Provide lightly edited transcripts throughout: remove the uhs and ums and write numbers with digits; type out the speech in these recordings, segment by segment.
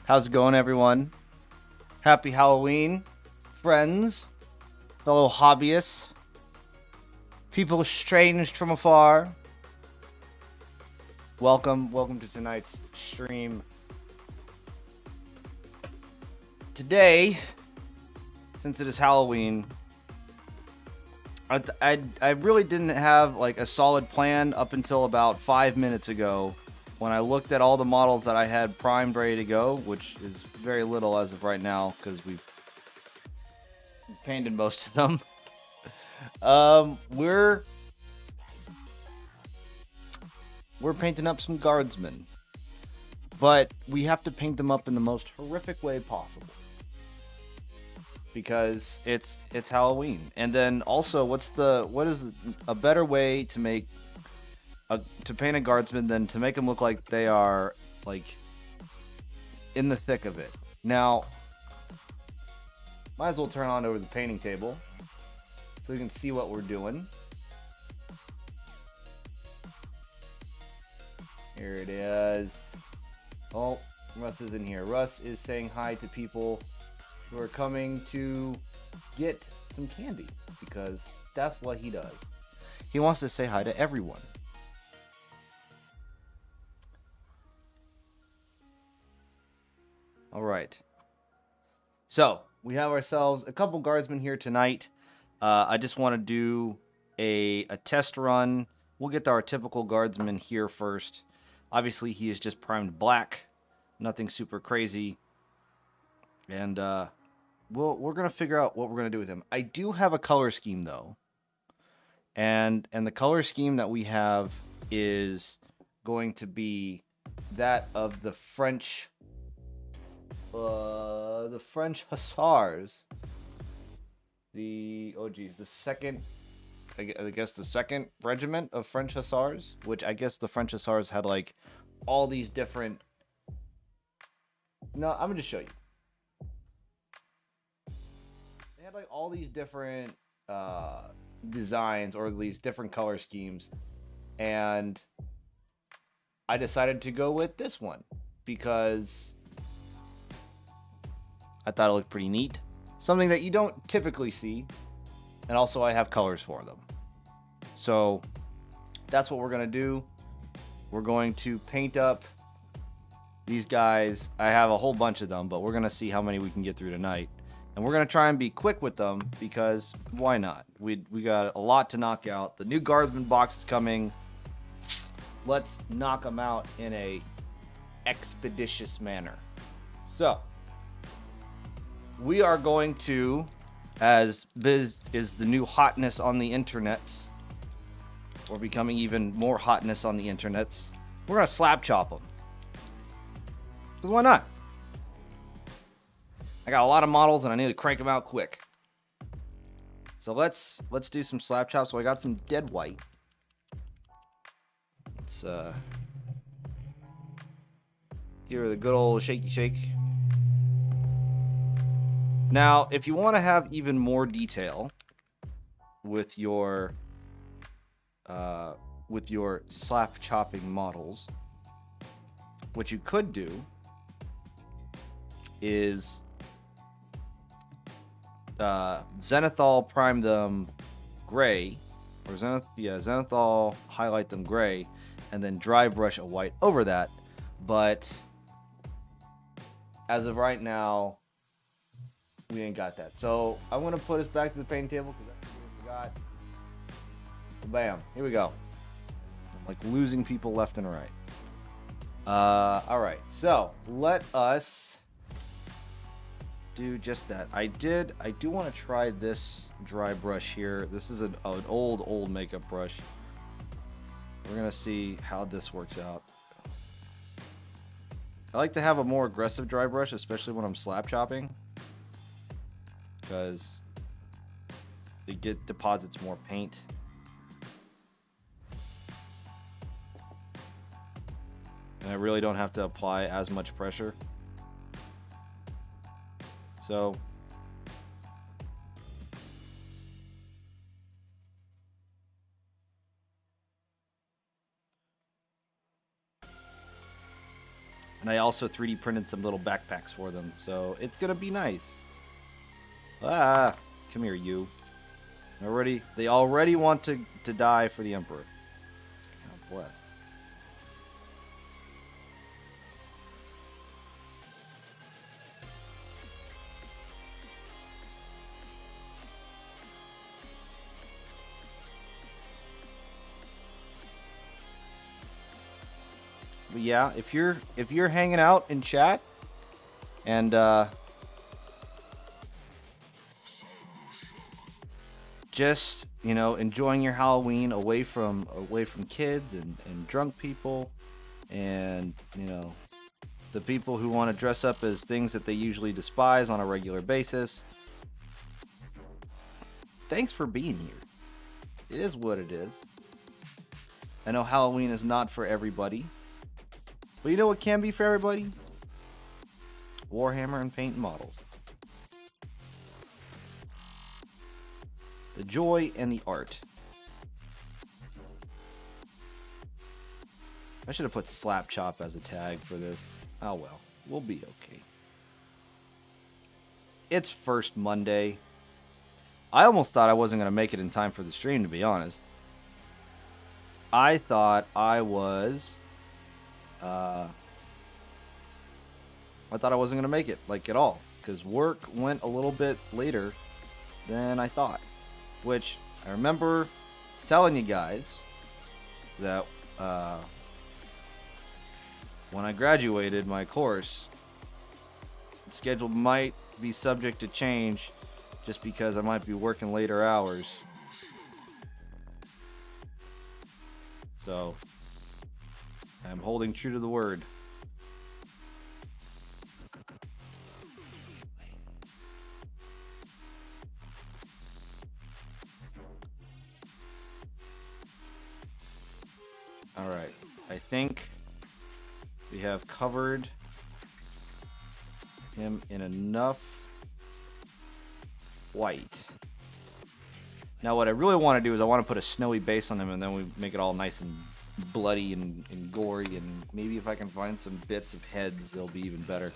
How's it going, everyone? Happy Halloween, friends, fellow hobbyists, people estranged from afar. Welcome to tonight's stream. Today, since it is Halloween, I really didn't have like a solid plan up until about 5 minutes ago when I looked at all the models that I had primed ready to go, which is very little as of right now because we've painted most of them. We're painting up some Guardsmen, but we have to paint them up in the most horrific way possible because it's Halloween. And then also, what is a better way to make to paint a Guardsman than to make them look like they are like in the thick of it? Now, might as well turn on over the painting table so you can see what we're doing. Here it is. Oh, Russ is in here. Russ is saying hi to people who are coming to get some candy because that's what he does. He wants to say hi to everyone. All right. So we have ourselves a couple Guardsmen here tonight. I just want to do a test run. We'll get to our typical Guardsman here first. Obviously, he is just primed black. Nothing super crazy. And we're going to figure out what we're going to do with him. I do have a color scheme, though. And the color scheme that we have is going to be that of the French Hussars. The second, I guess the second regiment of French Hussars, which I guess the French Hussars had like all these different. No, I'm gonna just show you. They had like all these different designs or these different color schemes, and I decided to go with this one because I thought it looked pretty neat. Something that you don't typically see. And also I have colors for them. So that's what we're going to do. We're going to paint up these guys. I have a whole bunch of them, but we're going to see how many we can get through tonight. And we're going to try and be quick with them because why not? We got a lot to knock out. The new Guardsman box is coming. Let's knock them out in a expeditious manner. So we are going to, as Biz is the new hotness on the internets, or becoming even more hotness on the internets, we're going to slap chop them. Because why not? I got a lot of models and I need to crank them out quick. So let's do some slap chops. So I got some dead white. Let's give her the good old shaky shake. Now, if you want to have even more detail with your slap chopping models, what you could do is Zenithal prime them gray, or Zenithal highlight them gray, and then dry brush a white over that. But as of right now, we ain't got that. So I'm going to put us back to the painting table because that's what we forgot. Bam. Here we go. I'm like losing people left and right. All right. So let us do just that. I do want to try this dry brush here. This is an old makeup brush. We're going to see how this works out. I like to have a more aggressive dry brush, especially when I'm slap chopping, because it deposits more paint. And I really don't have to apply as much pressure. So And I also 3D printed some little backpacks for them, so it's gonna be nice. Ah, come here, you. They already want to die for the Emperor. God bless. But yeah, if you're hanging out in chat and just, you know, enjoying your Halloween away from kids and drunk people and, you know, the people who want to dress up as things that they usually despise on a regular basis. Thanks for being here. It is what it is. I know Halloween is not for everybody. But you know what can be for everybody? Warhammer and paint and models. The joy and the art. I should have put Slap Chop as a tag for this. Oh well, we'll be okay. It's first Monday. I almost thought I wasn't going to make it in time for the stream, to be honest. I thought I was... I thought I wasn't going to make it, like, at all. Because work went a little bit later than I thought. Which, I remember telling you guys that when I graduated my course, the schedule might be subject to change just because I might be working later hours. So, I'm holding true to the word. Alright, I think we have covered him in enough white. Now what I really want to do is I want to put a snowy base on him and then we make it all nice and bloody and gory, and maybe if I can find some bits of heads, they'll be even better.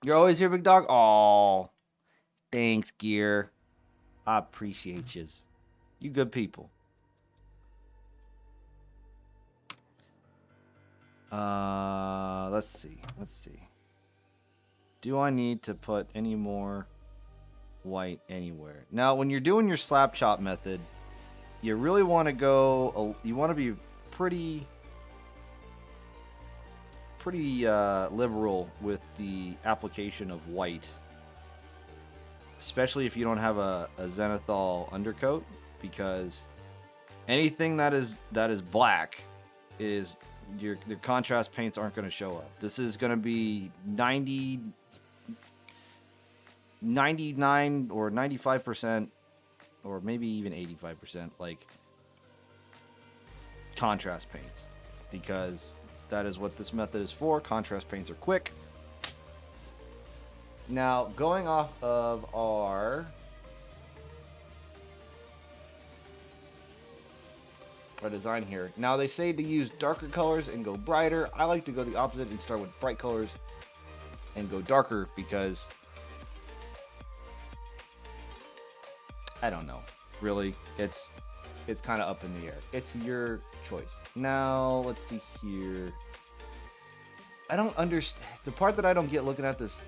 You're always here, big dog? Aw, thanks, Gear. I appreciate yous. You good people. Let's see. Do I need to put any more white anywhere? Now, when you're doing your slap chop method, you really want to go, you want to be pretty liberal with the application of white, especially if you don't have a zenithal undercoat, because anything that is black is your contrast paints aren't going to show up. This is going to be 99 or 95%, or maybe even 85%, like contrast paints, because that is what this method is for. Contrast paints are quick. Now, going off of our design here. Now, they say to use darker colors and go brighter. I like to go the opposite and start with bright colors and go darker, because I don't know. Really, it's kind of up in the air. It's your choice. Now, let's see here. I don't understand. The part that I don't get looking at this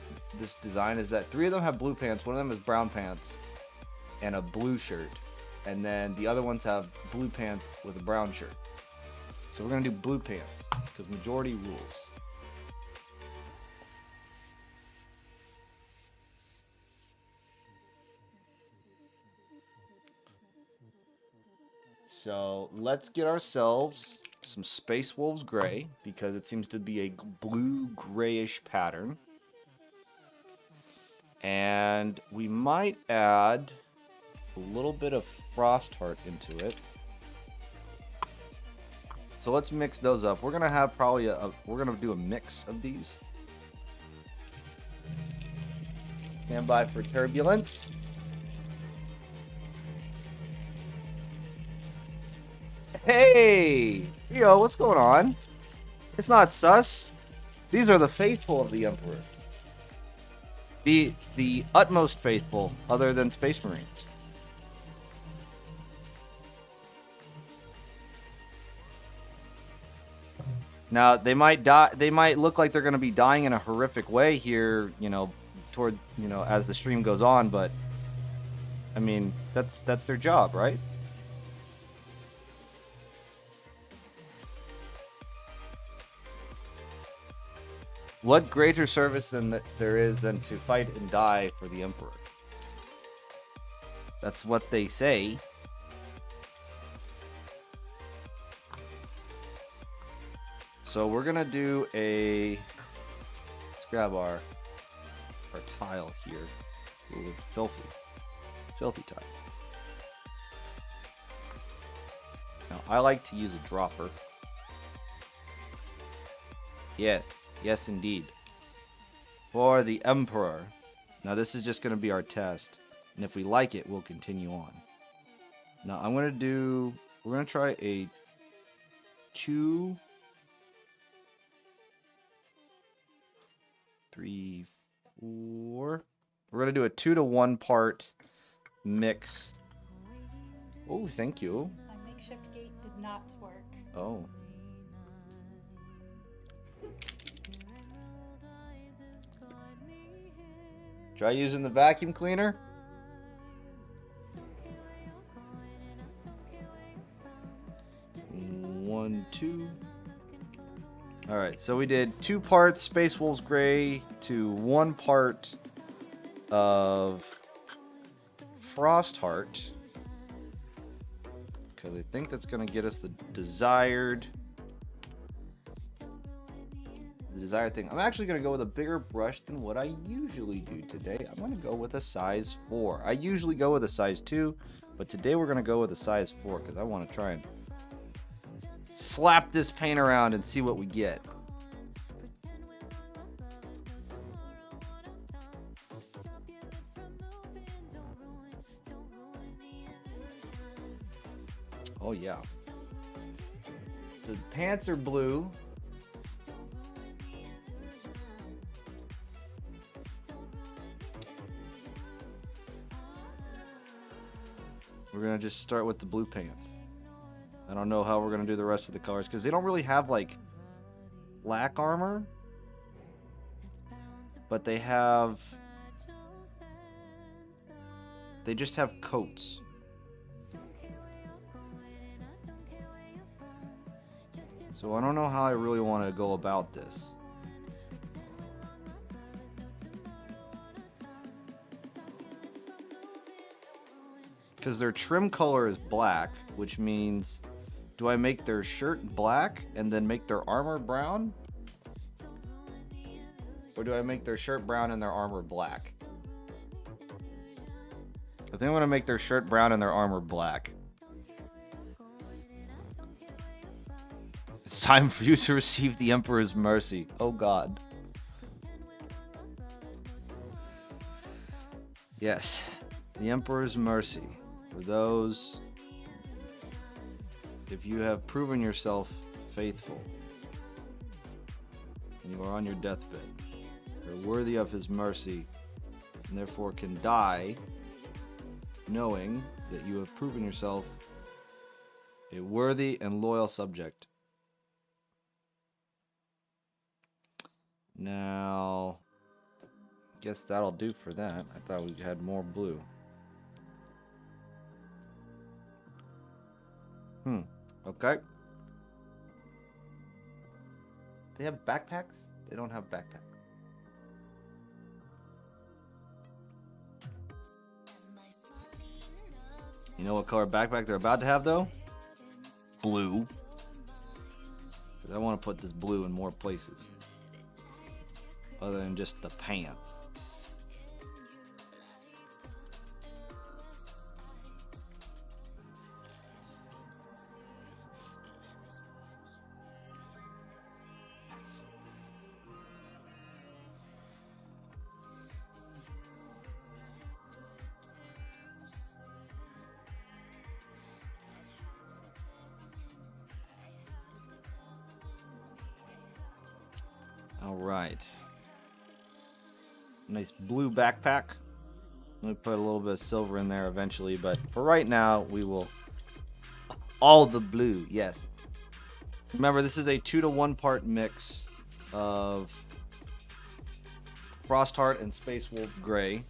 design is that 3 of them have blue pants, 1 of them has brown pants, and a blue shirt. And then the other ones have blue pants with a brown shirt. So we're going to do blue pants, because majority rules. So let's get ourselves some Space Wolves Gray, because it seems to be a blue-grayish pattern. And we might add a little bit of Frostheart into it. So let's mix those up. We're gonna have probably we're gonna do a mix of these. Stand by for turbulence. Hey, yo, what's going on? It's not sus. These are the faithful of the Emperor. The utmost faithful, other than Space Marines. Now, they might die. They might look like they're going to be dying in a horrific way here, toward, as the stream goes on, but I mean, that's their job, right? What greater service than there is than to fight and die for the Emperor? That's what they say. So we're gonna do a. Let's grab our tile here. Ooh, filthy tile. Now I like to use a dropper. Yes, indeed. For the Emperor. Now this is just gonna be our test, and if we like it, we'll continue on. Now we're gonna try a 2, 3, 4. We're gonna do a 2 to 1 part mix. Oh, thank you. My makeshift gate did not work. Oh. Try using the vacuum cleaner. One, 2. All right, so we did 2 parts Space Wolves Gray to 1 part of Frostheart, because I think that's going to get us the desired thing. I'm actually going to go with a bigger brush than what I usually do today. I'm going to go with a size 4. I usually go with a size 2, but today we're going to go with a size 4 because I want to try and slap this paint around and see what we get. Oh yeah. So the pants are blue. We're gonna just start with the blue pants. I don't know how we're gonna do the rest of the colors because they don't really have like black armor, but they just have coats. So I don't know how I really want to go about this. Because their trim color is black, which means, do I make their shirt black and then make their armor brown? Or do I make their shirt brown and their armor black? I think I'm going to make their shirt brown and their armor black. It's time for you to receive the Emperor's mercy. Oh God. Yes, the Emperor's mercy. For those, if you have proven yourself faithful and you are on your deathbed, you're worthy of his mercy and therefore can die knowing that you have proven yourself a worthy and loyal subject. Now, guess that'll do for that. I thought we had more blue. Okay. They have backpacks? They don't have backpacks. You know what color backpack they're about to have though? Blue. Because I want to put this blue in more places. Other than just the pants. All right. Nice blue backpack. Let me put a little bit of silver in there eventually, but for right now, we will... All the blue, yes. Remember, this is a 2-to-1 part mix of Frostheart and Space Wolf Gray.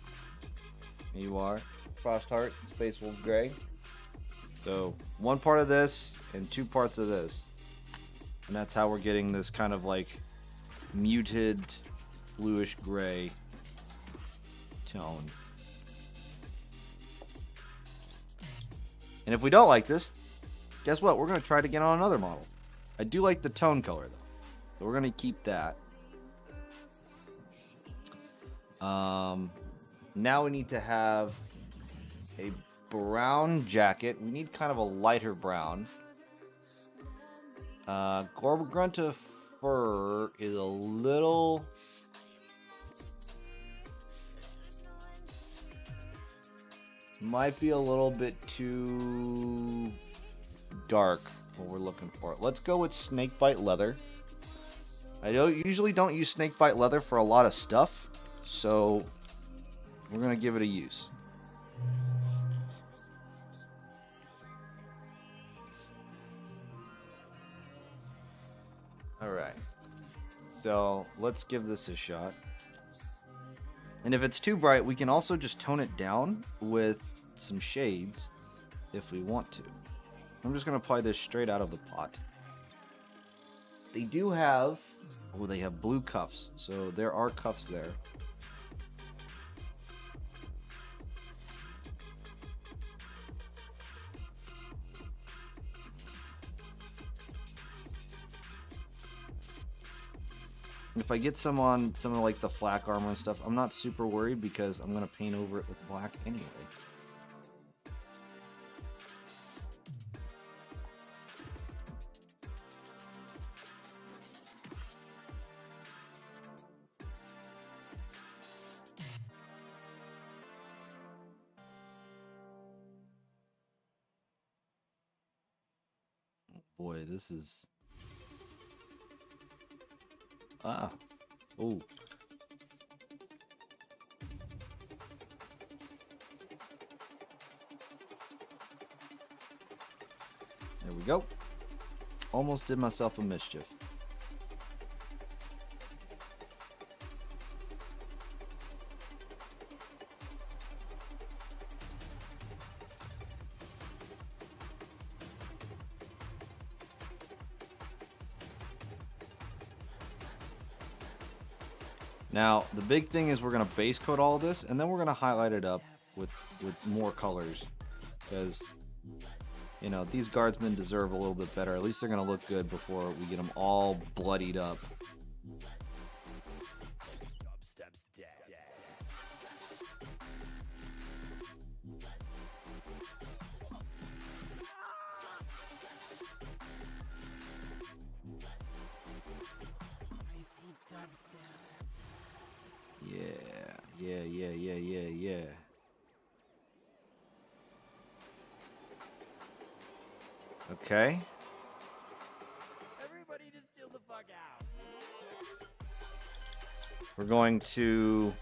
Here you are. Frostheart and Space Wolf Gray. So, 1 part of this and 2 parts of this. And that's how we're getting this kind of like muted bluish gray tone. And if we don't like this, guess what? We're going to try it again on another model. I do like the tone color though. So we're going to keep that. Now we need to have a brown jacket. We need kind of a lighter brown. Gorgrunta fur is a little... Might be a little bit too dark what we're looking for. Let's go with snakebite leather. I usually don't use snakebite leather for a lot of stuff, so we're going to give it a use. Alright, so let's give this a shot. And if it's too bright, we can also just tone it down with some shades if we want to. I'm just going to apply this straight out of the pot. They do have... Oh, they have blue cuffs, so there are cuffs there. If I get some on some of like the flak armor and stuff, I'm not super worried because I'm going to paint over it with black anyway. Oh boy, this is... Ah. Oh. There we go. Almost did myself a mischief. Now, the big thing is we're going to base coat all of this, and then we're going to highlight it up with more colors. Because, you know, these guardsmen deserve a little bit better. At least they're going to look good before we get them all bloodied up. Yeah. Okay. Everybody just chill the fuck out. We're going to...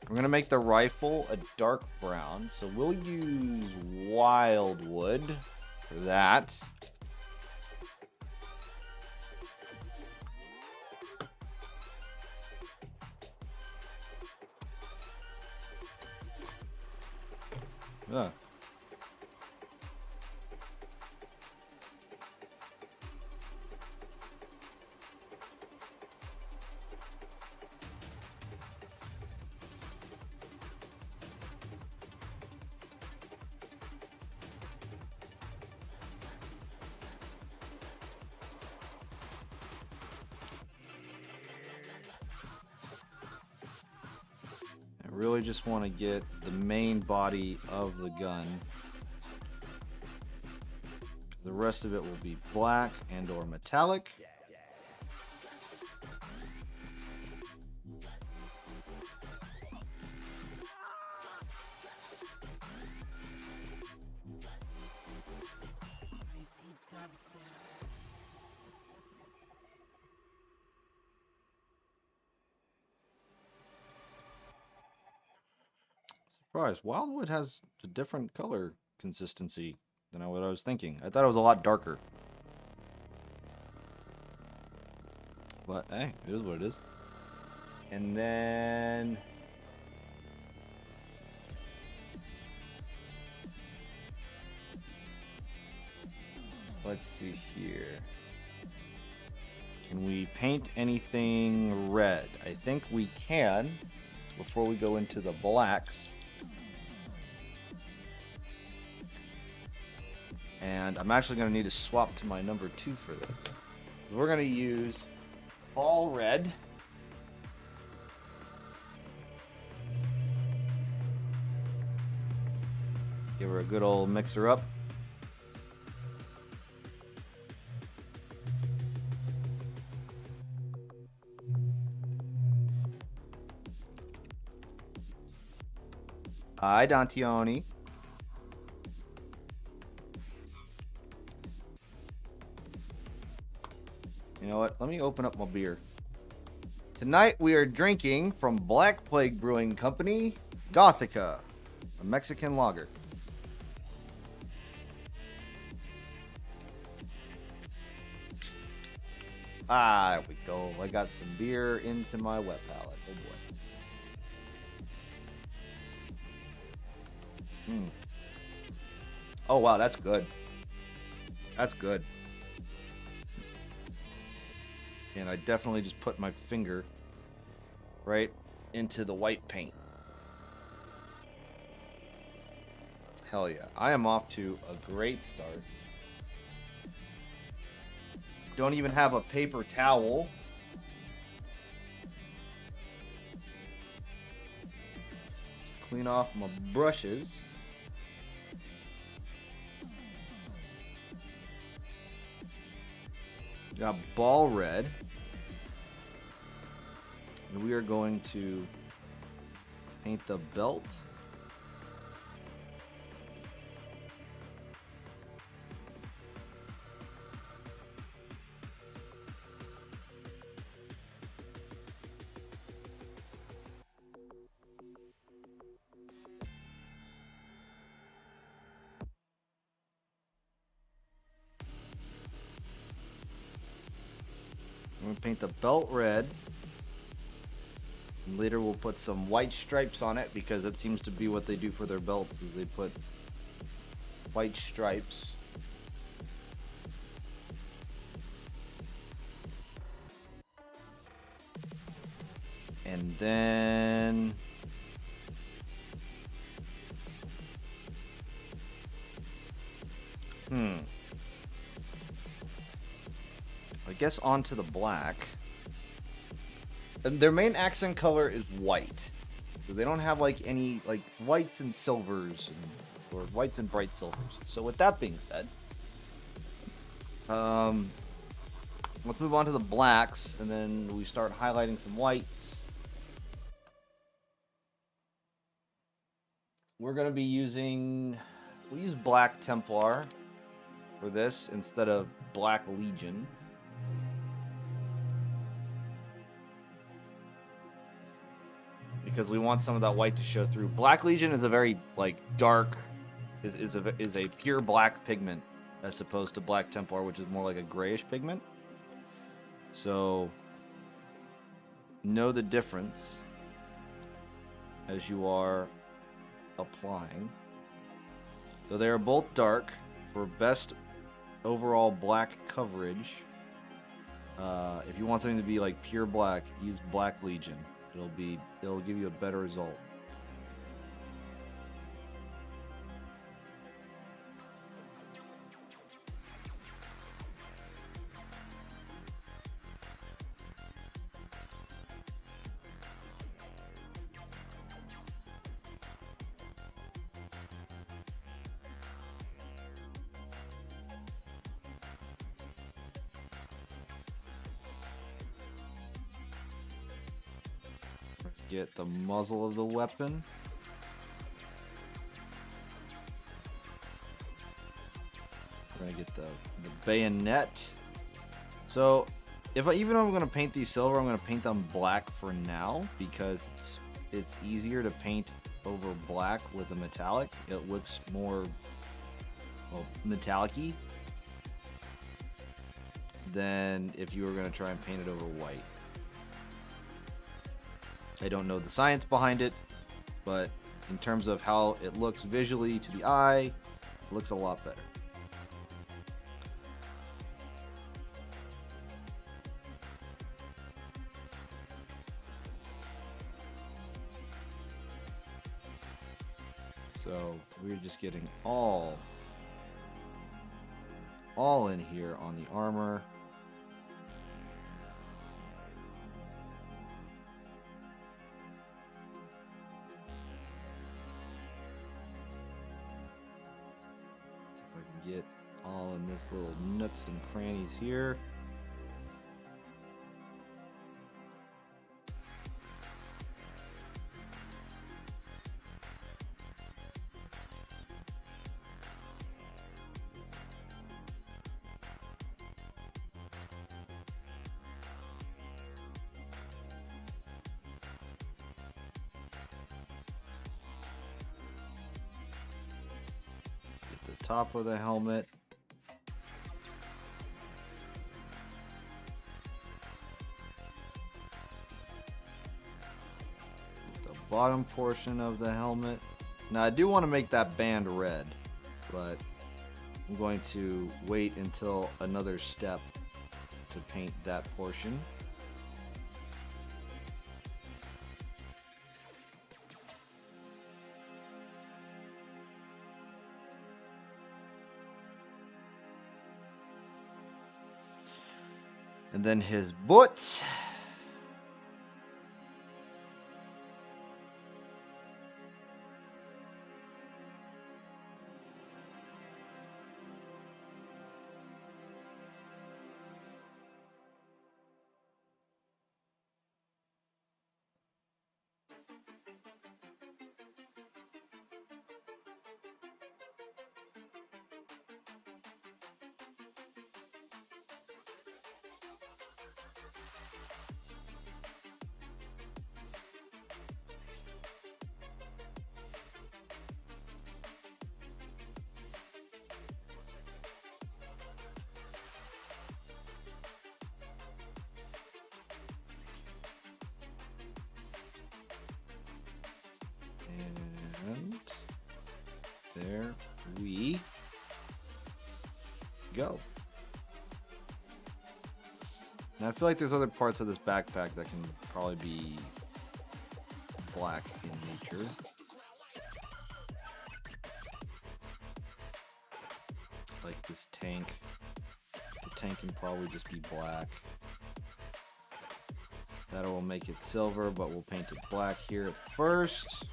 We're going to make the rifle a dark brown, so we'll use wildwood for that. Ugh. I really just want to get the main body of the gun. The rest of it will be black and or metallic. Surprise! Wildwood has a different color consistency than what I was thinking. I thought it was a lot darker. But hey, it is what it is. And then let's see here. Can we paint anything red? I think we can before we go into the blacks. And I'm actually going to need to swap to my number 2 for this. We're going to use all red. Give her a good old mixer up. Hi, Dantioni. You know what? Let me open up my beer. Tonight we are drinking from Black Plague Brewing Company, Gothica, a Mexican lager. Ah, there we go. I got some beer into my wet palate. Oh boy. Oh wow, that's good. That's good. And I definitely just put my finger right into the white paint. Hell yeah. I am off to a great start. Don't even have a paper towel. To clean off my brushes. Got ball red. And we are going to paint the belt. I'm going to paint the belt red. And later we'll put some white stripes on it because that seems to be what they do for their belts is they put white stripes. And then I guess onto the black. And their main accent color is white. So they don't have like any like whites and silvers or whites and bright silvers. So with that being said, let's move on to the blacks and then we start highlighting some whites. We're going to be we'll use Black Templar for this instead of Black Legion. Because we want some of that white to show through. Black Legion is a very like dark, is a pure black pigment as opposed to Black Templar, which is more like a grayish pigment. So know the difference as you are applying. Though they are both dark, for best overall black coverage, if you want something to be like pure black, use Black Legion. It'll give you a better result. Get the muzzle of the weapon. We're gonna get the bayonet. So even though I'm gonna paint these silver, I'm gonna paint them black for now because it's easier to paint over black with a metallic, it looks more, well, metallic-y than if you were going to try and paint it over white. I don't know the science behind it, but in terms of how it looks visually to the eye, it looks a lot better. So we're just getting all in here on the armor. See if I can get all in this little nooks and crannies here. Top of the helmet. The bottom portion of the helmet. Now I do want to make that band red, but I'm going to wait until another step to paint that portion. And then his boots. And there we go. Now I feel like there's other parts of this backpack that can probably be black in nature. Like this tank. The tank can probably just be black. That will make it silver, but we'll paint it black here at first.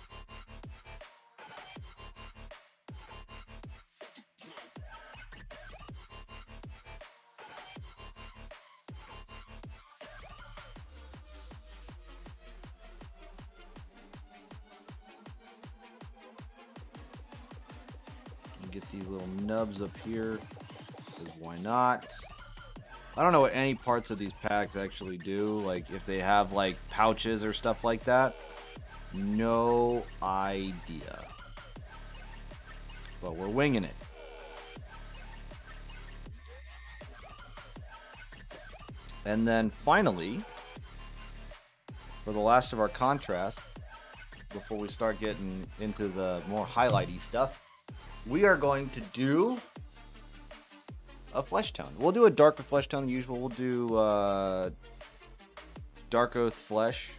Get these little nubs up here, because why not? I don't know what any parts of these packs actually do, like if they have like pouches or stuff like that. No idea. But we're winging it. And then finally, for the last of our contrast, before we start getting into the more highlighty stuff, we are going to do a flesh tone. We'll do a darker flesh tone than usual. We'll do Dark Oath Flesh.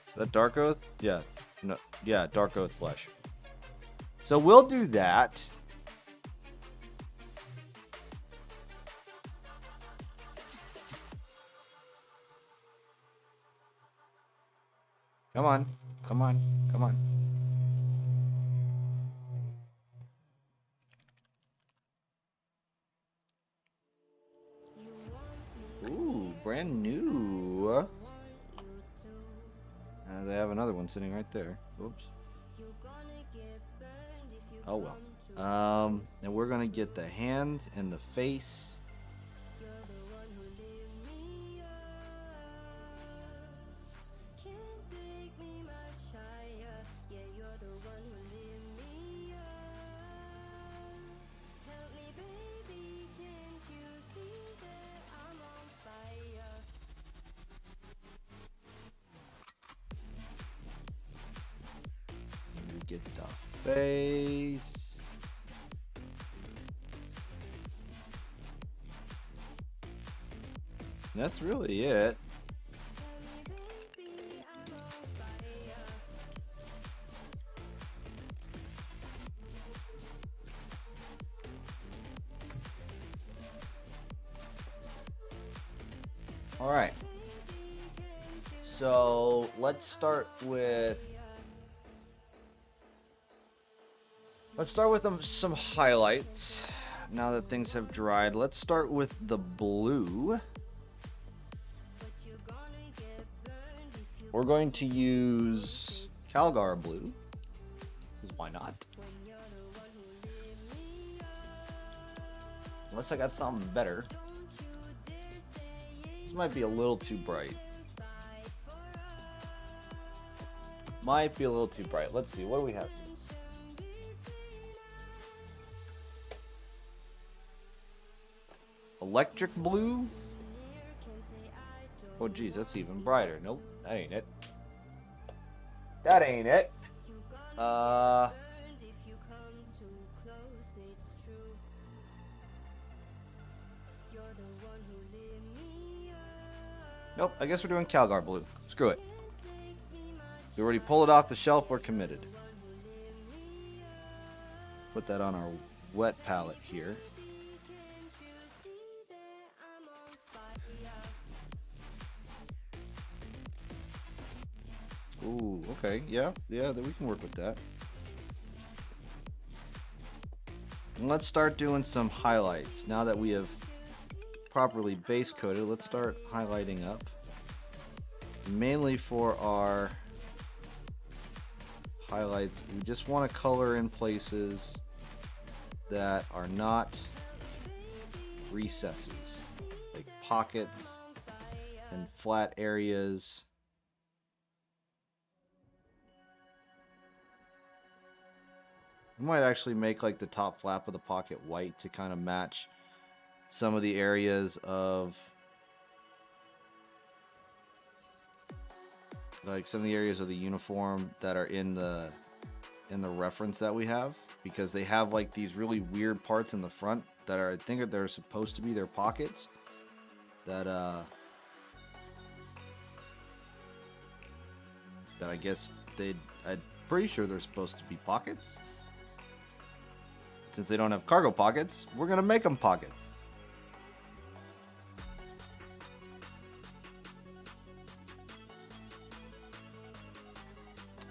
Is that Dark Oath? Yeah. No. Yeah, Dark Oath Flesh. So we'll do that. Come on. Come on. Come on. Ooh, brand new. They have another one sitting right there. Oops. Oh well. And we're gonna get the hands and the face. Get the face. That's really it. All right. So let's start with some highlights. Now that things have dried, let's start with the blue. We're going to use Calgar blue, because why not? Unless I got something better. This might be a little too bright. Might be a little too bright. Let's see, what do we have? Electric blue? Oh geez, that's even brighter. Nope, that ain't it. That ain't it. Nope, I guess we're doing Calgar blue. Screw it. We already pulled it off the shelf, we're committed. Put that on our wet palette here. Ooh, okay, yeah, we can work with that. And let's start doing some highlights. Now that we have properly base coated, let's start highlighting up. Mainly for our highlights, we just want to color in places that are not recesses, like pockets and flat areas. I might actually make like the top flap of the pocket white to kind of match some of the areas of like some of the areas of the uniform that are in the reference that we have, because they have like these really weird parts in the front that are, I think they're supposed to be their pockets that I guess I'm pretty sure they're supposed to be pockets. Since they don't have cargo pockets, we're gonna make them pockets.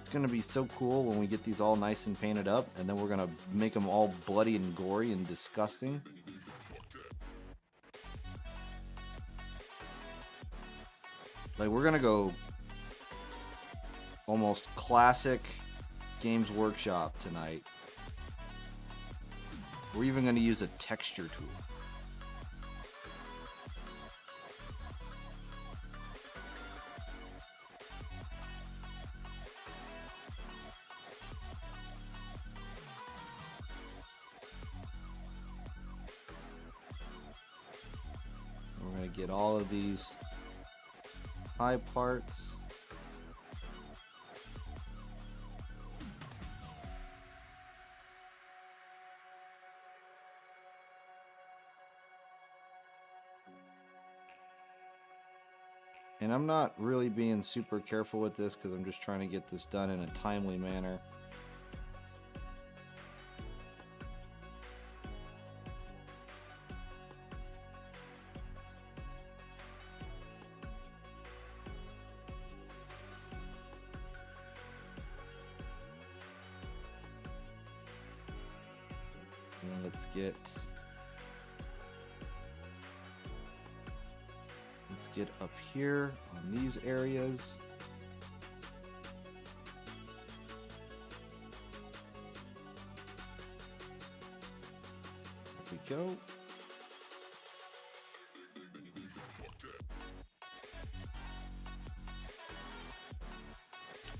It's gonna be so cool when we get these all nice and painted up, and then we're gonna make them all bloody and gory and disgusting. Like, we're gonna go almost classic Games Workshop tonight. We're even going to use a texture tool. We're going to get all of these high parts. And I'm not really being super careful with this because I'm just trying to get this done in a timely manner. And then let's get up here on these areas. There we go.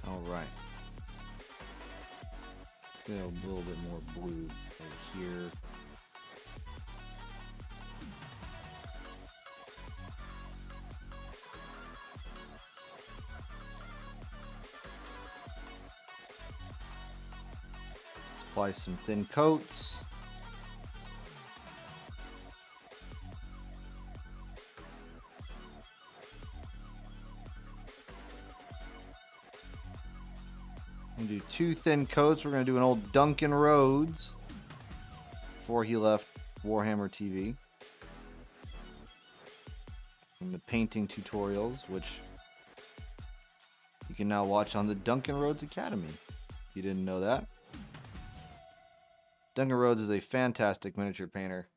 All right. Let's get a little bit more blue right here. Apply some thin coats. I'm gonna do 2 thin coats. We're gonna do an old Duncan Rhodes before he left Warhammer TV. And the painting tutorials, which you can now watch on the Duncan Rhodes Academy. If you didn't know that. Duncan Rhodes is a fantastic miniature painter.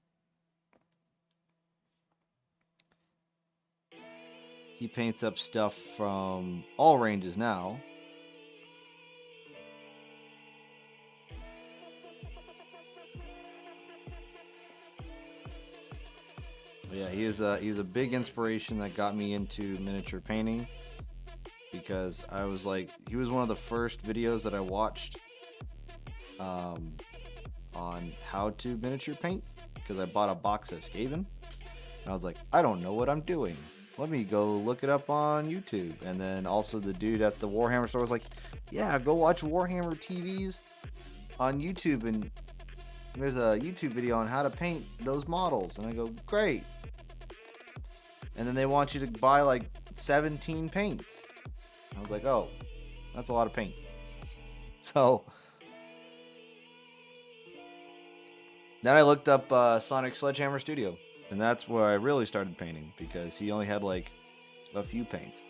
He paints up stuff from all ranges now. But yeah, he is a big inspiration that got me into miniature painting, because I was like, he was one of the first videos that I watched on how to miniature paint, because I bought a box at Skaven and I was like, I don't know what I'm doing, let me go look it up on YouTube. And then also the dude at the Warhammer store was like, yeah, go watch Warhammer TVs on YouTube, and there's a YouTube video on how to paint those models. And I go, great. And then they want you to buy like 17 paints. I was like, oh, that's a lot of paint. So then I looked up Sonic Sledgehammer Studio, and that's where I really started painting, because he only had like a few paints.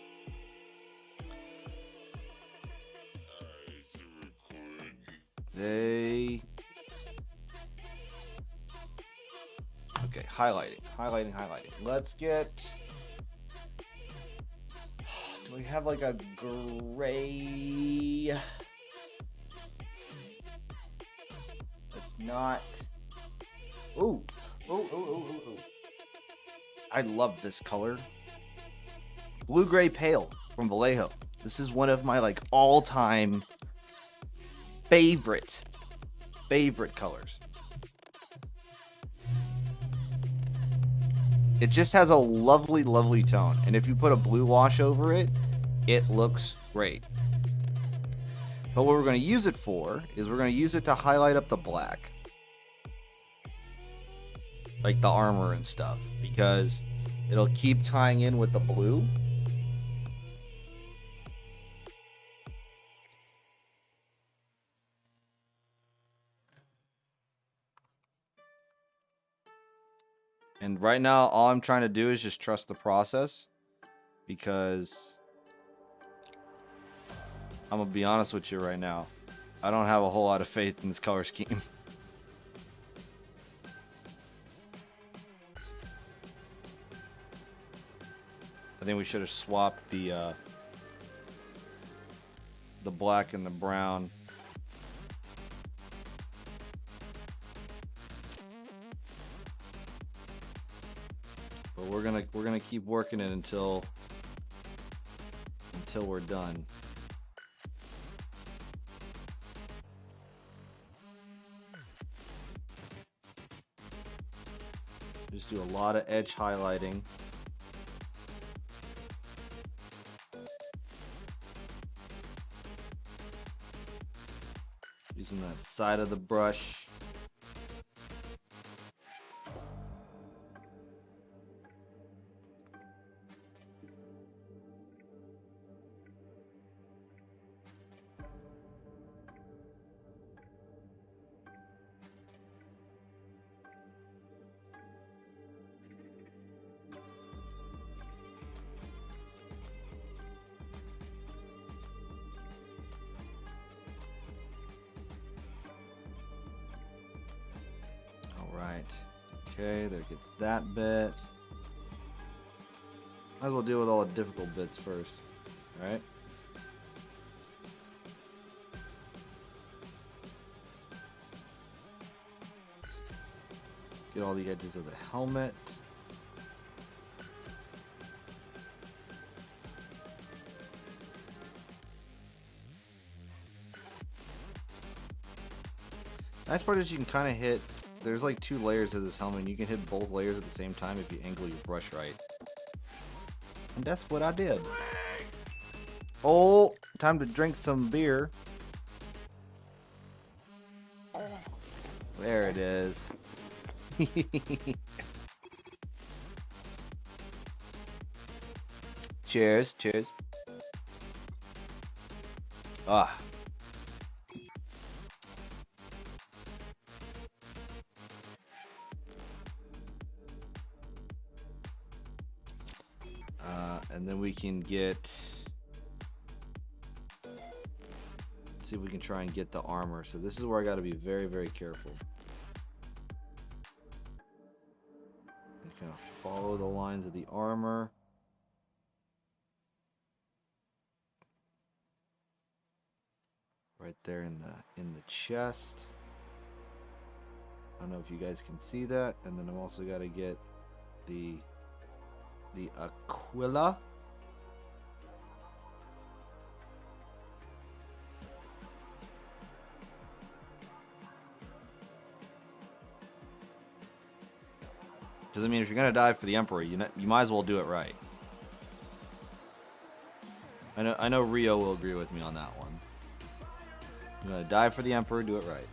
Okay, highlighting. Let's get. Do we have like a gray? It's not. Ooh. I love this color. Blue Gray Pale from Vallejo. This is one of my like all-time favorite colors. It just has a lovely tone, and if you put a blue wash over it, it looks great. But what we're going to use it for is we're going to use it to highlight up the black, like the armor and stuff, because it'll keep tying in with the blue. And right now, all I'm trying to do is just trust the process, because I'm going to be honest with you right now, I don't have a whole lot of faith in this color scheme. I think we should have swapped the black and the brown. But we're gonna keep working it until we're done. Just do a lot of edge highlighting. Using that side of the brush. Alright. Okay, there gets that bit. Might as well deal with all the difficult bits first. Alright. Let's get all the edges of the helmet. Nice part is you can kind of hit, there's like 2 layers of this helmet, and you can hit both layers at the same time if you angle your brush right. And that's what I did. Oh, time to drink some beer. There it is. Cheers, cheers. Ah. And then we can get... Let's see if we can try and get the armor. So this is where I got to be very, very careful. And kind of follow the lines of the armor. Right there in the chest. I don't know if you guys can see that. And then I'm also got to get the Aquila. Because I mean, if you're gonna die for the Emperor, you might as well do it right. I know Rio will agree with me on that one. I'm gonna die for the Emperor, do it right.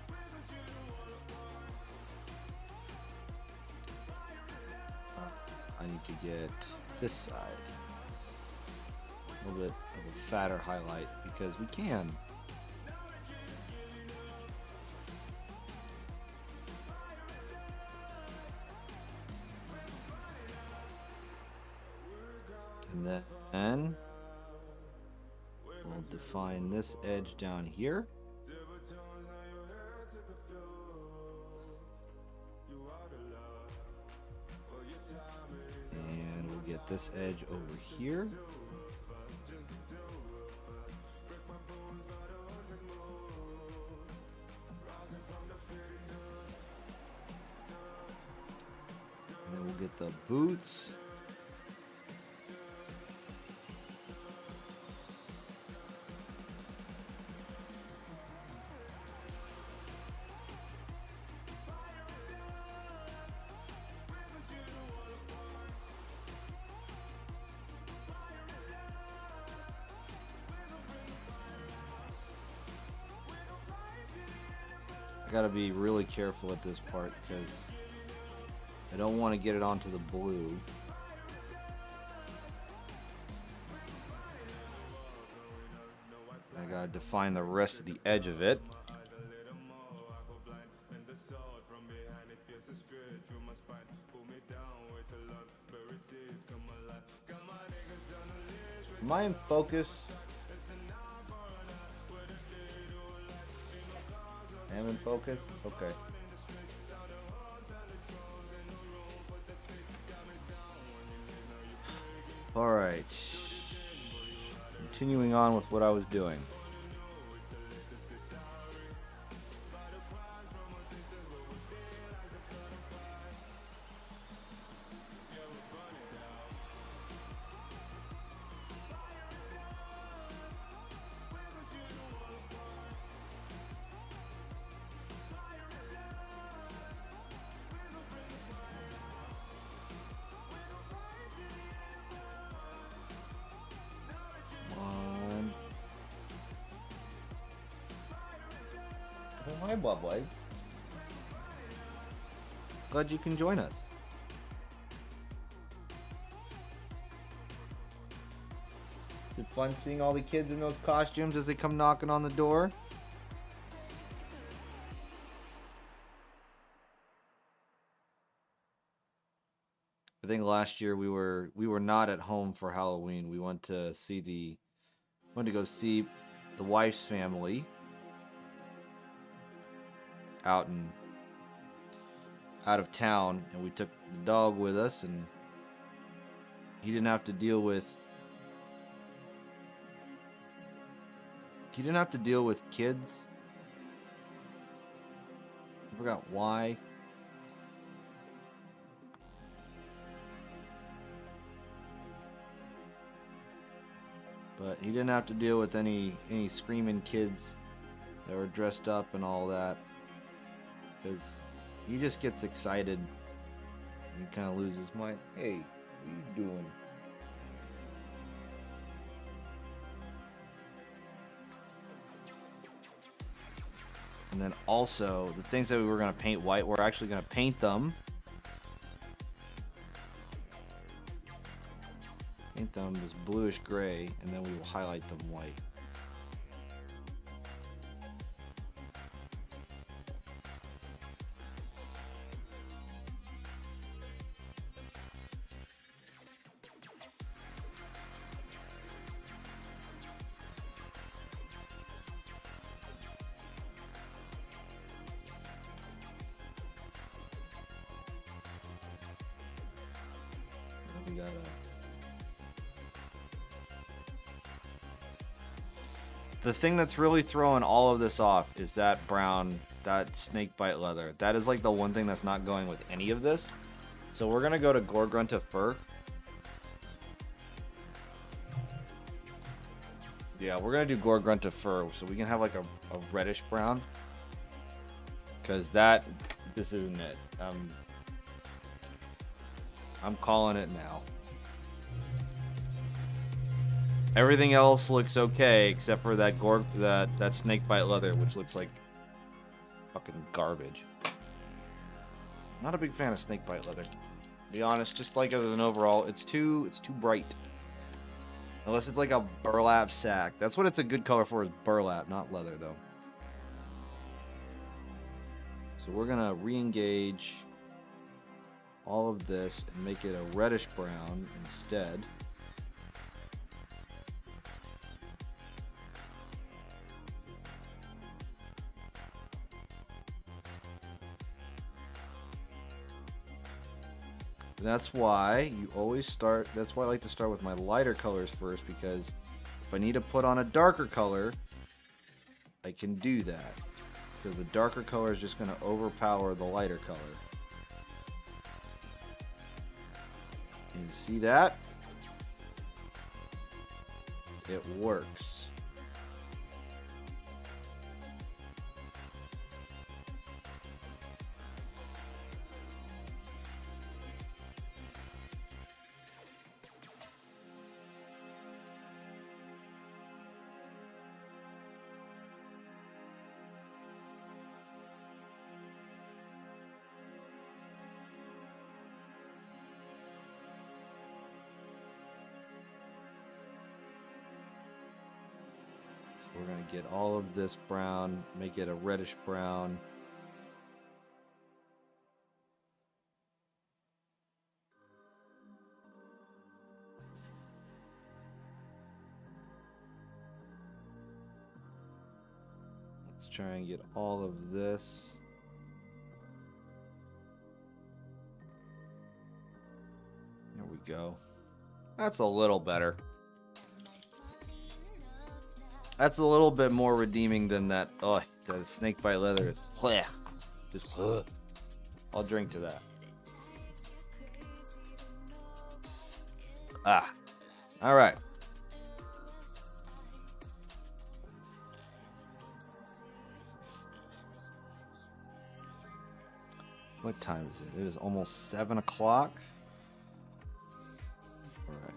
I need to get this side. A little bit of a fatter highlight because we can. And then we'll define this edge down here. And we'll get this edge over here. And then we'll get the boots. I gotta be really careful at this part because I don't want to get it onto the blue. I gotta define the rest of the edge of it. Am I in focus? I am in focus? Okay. Alright. Continuing on with what I was doing. Oh, hi, boys. Glad you can join us. Is it fun seeing all the kids in those costumes as they come knocking on the door? I think last year we were not at home for Halloween. We went to go see the wife's family out of town, and we took the dog with us, and he didn't have to deal with kids. I forgot why. But he didn't have to deal with any screaming kids that were dressed up and all that, because he just gets excited and he kind of loses his mind. Hey, what are you doing? And then also, the things that we were going to paint white, we're actually going to paint them. Paint them this bluish gray, and then we will highlight them white. We got the thing that's really throwing all of this off is that brown, that snake bite leather. That is like the one thing that's not going with any of this. So we're gonna go to Gorgrunta fur. Yeah, we're gonna do Gorgrunta fur so we can have like a reddish brown. Cause this isn't it. I'm calling it now. Everything else looks okay except for that that snake bite leather, which looks like fucking garbage. Not a big fan of snake bite leather. To be honest, just like as an overall, it's too bright. Unless it's like a burlap sack. That's what it's a good color for, is burlap, not leather though. So we're gonna re-engage all of this and make it a reddish brown instead. That's why you always start, that's why I like to start with my lighter colors first, because if I need to put on a darker color, I can do that. Because the darker color is just going to overpower the lighter color. Can you see that? It works. So we're going to get all of this brown, make it a reddish brown. Let's try and get all of this. There we go. That's a little better. That's a little bit more redeeming than that. Oh, the snake bite leather. Just. I'll drink to that. Ah. All right. What time is it? It is almost 7 o'clock. All right.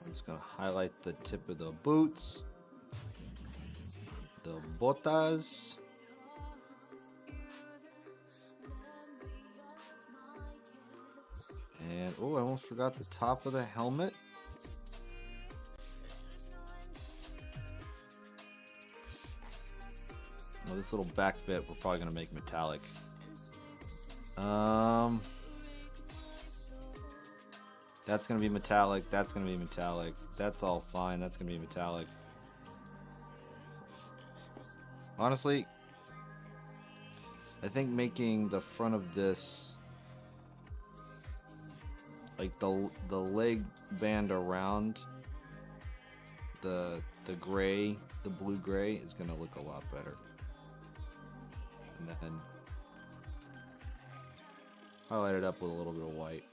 I'm just going to highlight the tip of the boots, the botas, and oh, I almost forgot the top of the helmet. Well, this little back bit we're probably going to make metallic. That's gonna be metallic. That's gonna be metallic. That's all fine. That's gonna be metallic. Honestly, I think making the front of this, like the leg band around the gray, the blue gray, is gonna look a lot better. And then highlight it up with a little bit of white.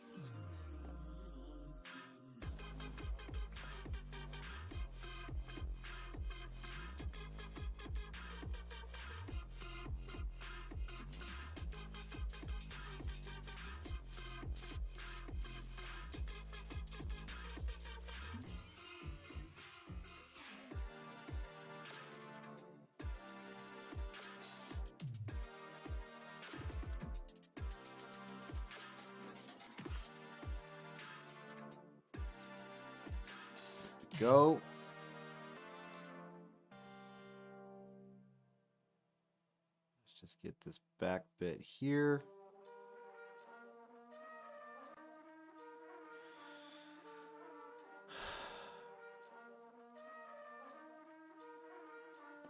Go. Let's just get this back bit here.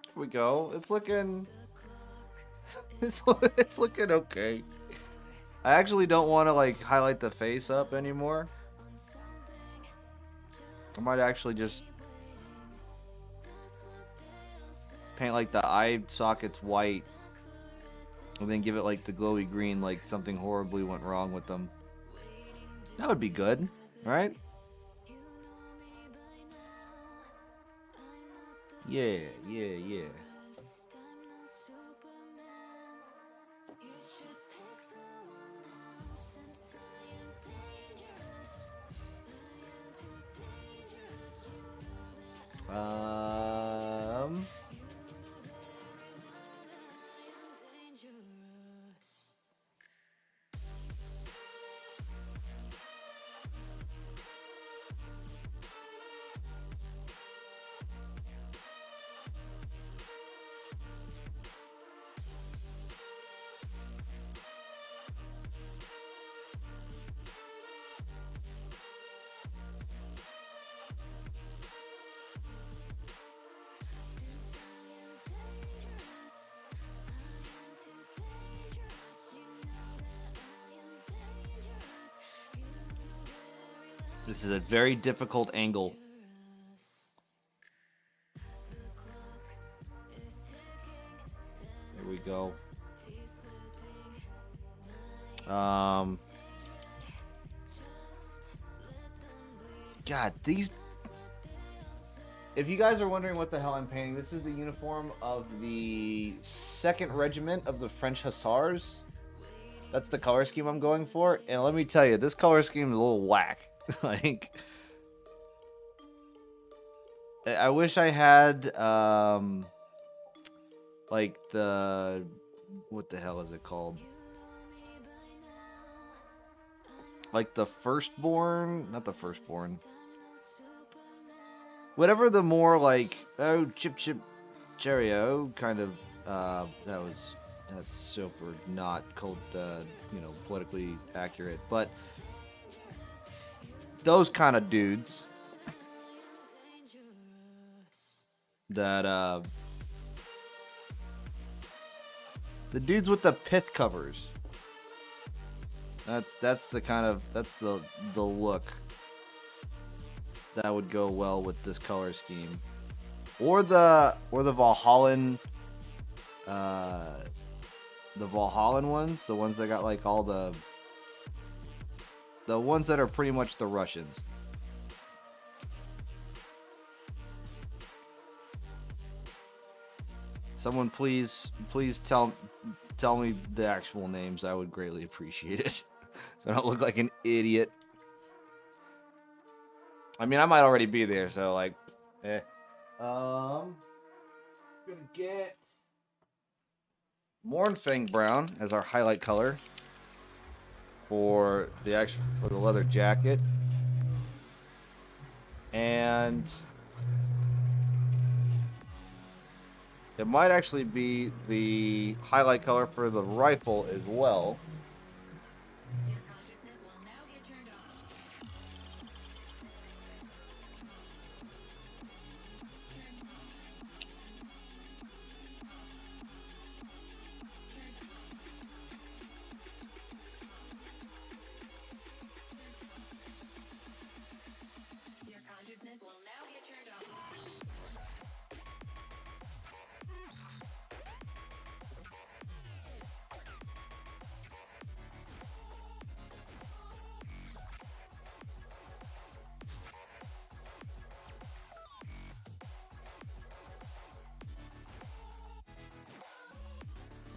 Here we go. It's looking it's looking okay. I actually don't want to like highlight the face up anymore. I might actually just paint like the eye sockets white and then give it like the glowy green, like something horribly went wrong with them. That would be good, right? Yeah, yeah, yeah. Um, this is a very difficult angle. There we go. God, these... If you guys are wondering what the hell I'm painting, this is the uniform of the 2nd Regiment of the French Hussars. That's the color scheme I'm going for. And let me tell you, this color scheme is a little whack. Like... I wish I had, like the... What the hell is it called? Like the Firstborn? Not the Firstborn. Whatever the more like, oh, chip chip cheerio kind of, that's super not cold, politically accurate, but those kind of dudes that, the dudes with the pith covers. That's the kind of, that's the look that would go well with this color scheme, or the Valhallan, the Valhallan ones, the ones that got like all the ones that are pretty much the Russians. Someone please tell me the actual names. I would greatly appreciate it, so I don't look like an idiot. I mean, I might already be there, so like, gonna get Mournfang Brown as our highlight color for the leather jacket, and it might actually be the highlight color for the rifle as well.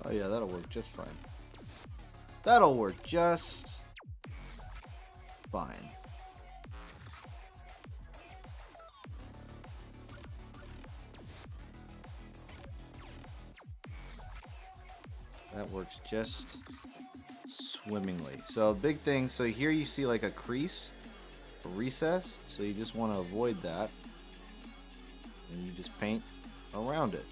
Oh yeah, that'll work just fine. That'll work just fine. That works just swimmingly. So big thing, so here you see like a crease, a recess, so you just want to avoid that. And you just paint around it.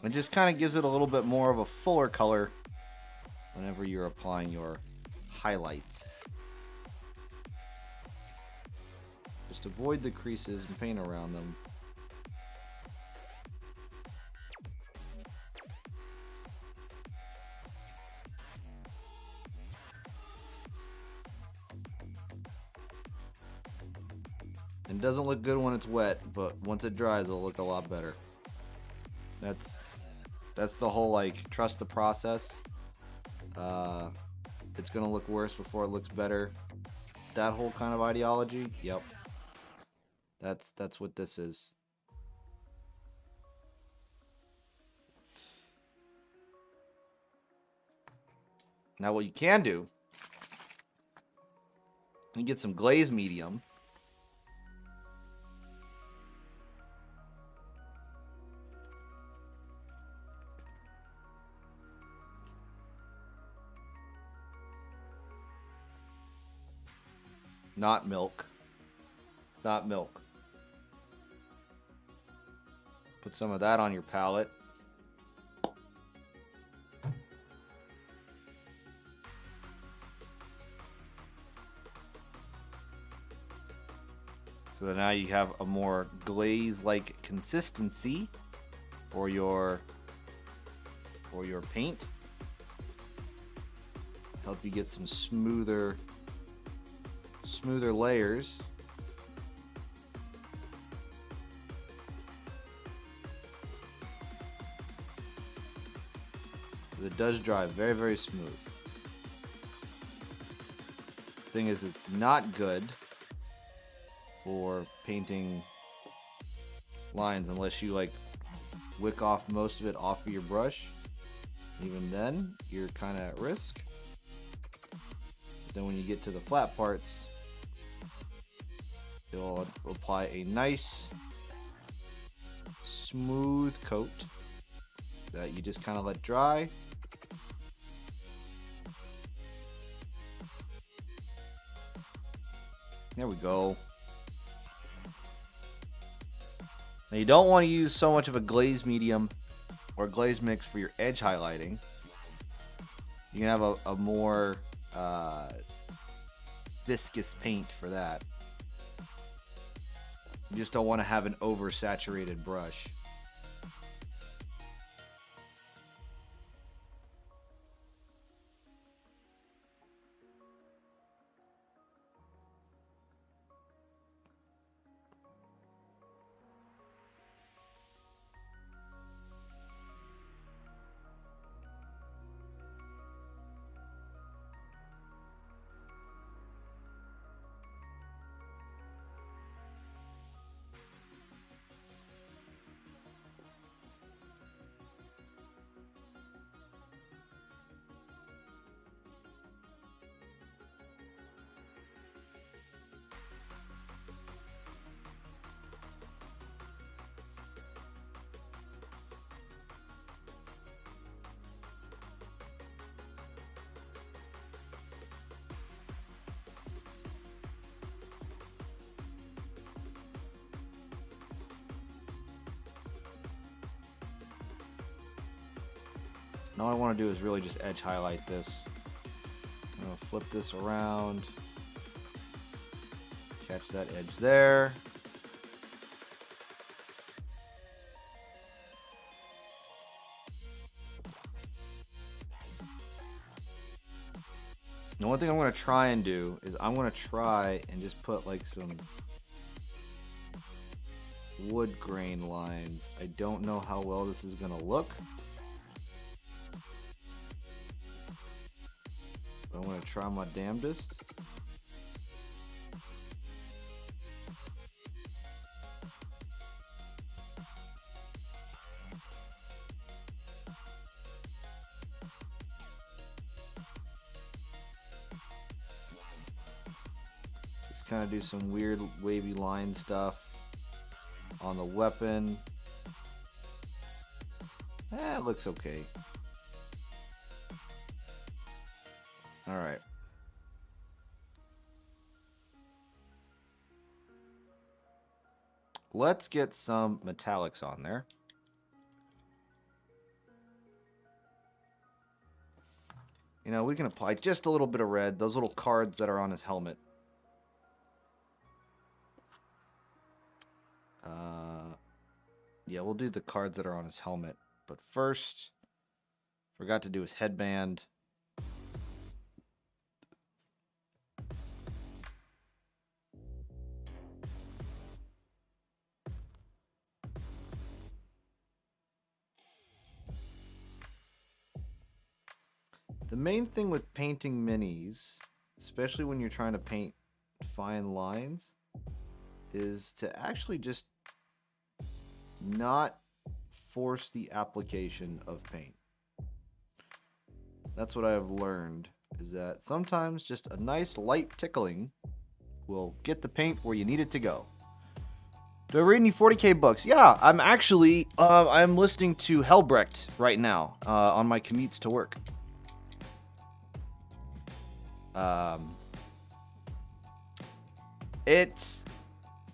It just kind of gives it a little bit more of a fuller color whenever you're applying your highlights. Just avoid the creases and paint around them. It doesn't look good when it's wet, but once it dries, it'll look a lot better. That's the whole, like, trust the process. It's gonna look worse before it looks better. That whole kind of ideology, yep. That's what this is. Now what you can do, you get some glaze medium. Not milk. Not milk. Put some of that on your palette. So that now you have a more glaze-like consistency for your paint. Help you get some smoother layers. It does dry very, very smooth. Thing is, it's not good for painting lines unless you like wick off most of it off of your brush. Even then, you're kind of at risk. But then when you get to the flat parts, it'll apply a nice smooth coat that you just kind of let dry. There we go. Now you don't want to use so much of a glaze medium or glaze mix for your edge highlighting. You can have a more viscous paint for that. You just don't want to have an oversaturated brush. And all I want to do is really just edge highlight this. I'm going to flip this around. Catch that edge there. The one thing I'm going to try and do is I'm going to try and just put like some wood grain lines. I don't know how well this is going to look. I'm going to try my damnedest. kind of do some weird wavy line stuff on the weapon. It looks okay. All right. Let's get some metallics on there. You know, we can apply just a little bit of red, those little cards that are on his helmet. Yeah, we'll do the cards that are on his helmet. But first, forgot to do his headband. The main thing with painting minis, especially when you're trying to paint fine lines, is to actually just not force the application of paint. That's what I've learned, is that sometimes just a nice light tickling will get the paint where you need it to go. Do I read any 40K books? Yeah, I'm actually I'm listening to Helbrecht right now on my commutes to work.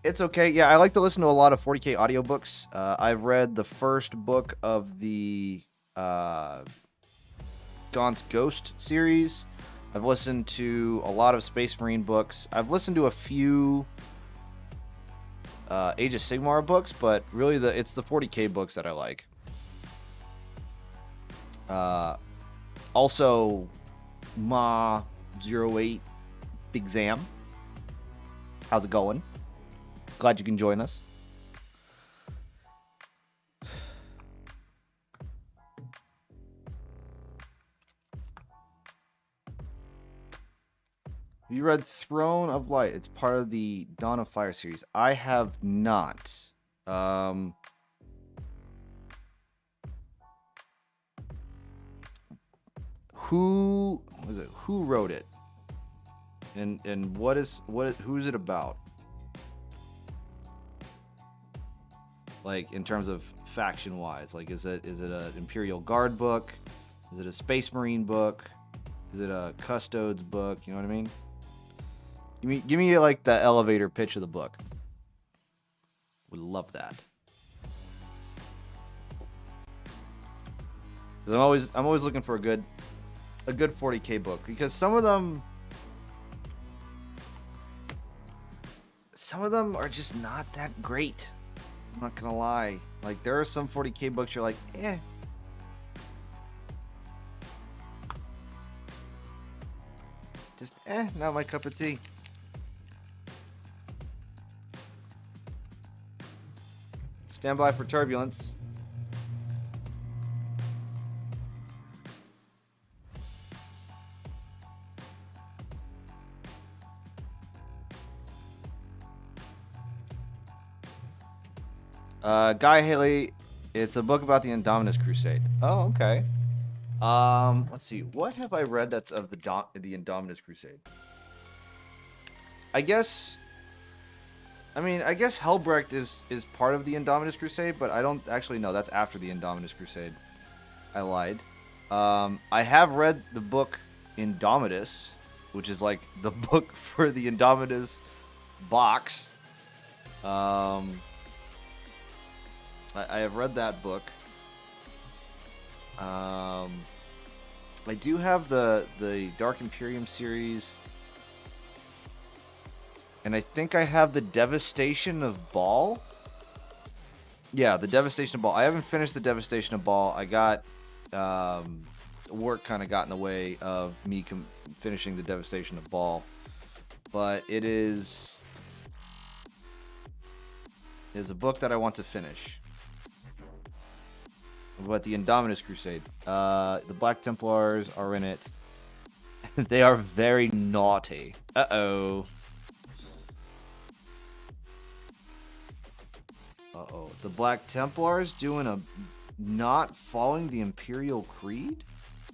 It's okay. Yeah, I like to listen to a lot of 40K audiobooks. I've read the first book of the Gaunt's Ghost series. I've listened to a lot of Space Marine books. I've listened to a few Age of Sigmar books, but really it's the 40K books that I like. Also, Ma08 Big Zam. How's it going? Glad you can join us. You read Throne of Light. It's part of the Dawn of Fire series. I have not. Who was it? Who wrote it? And who's it about? Like in terms of faction wise, like is it an Imperial Guard book? Is it a Space Marine book? Is it a Custodes book? You know what I mean? Give me like the elevator pitch of the book. Would love that. I'm always looking for a good 40K book, because some of them are just not that great. I'm not gonna lie. Like there are some 40K books you're like, eh. Just not my cup of tea. Stand by for turbulence. Guy Haley, it's a book about the Indominus Crusade. Oh, okay. Let's see. What have I read that's of the Indominus Crusade? I guess Helbrecht is part of the Indominus Crusade, but I don't actually know. That's after the Indominus Crusade. I lied. I have read the book Indomitus, which is like the book for the Indomitus box. I have read that book. I do have the Dark Imperium series. And I think I have the Devastation of Baal. Yeah, the Devastation of Baal. I haven't finished the Devastation of Baal. I got work kind of got in the way of me finishing the Devastation of Baal. But it is a book that I want to finish. But the Indominus Crusade. The Black Templars are in it. They are very naughty. Uh-oh. Uh-oh. The Black Templars doing not following the Imperial Creed?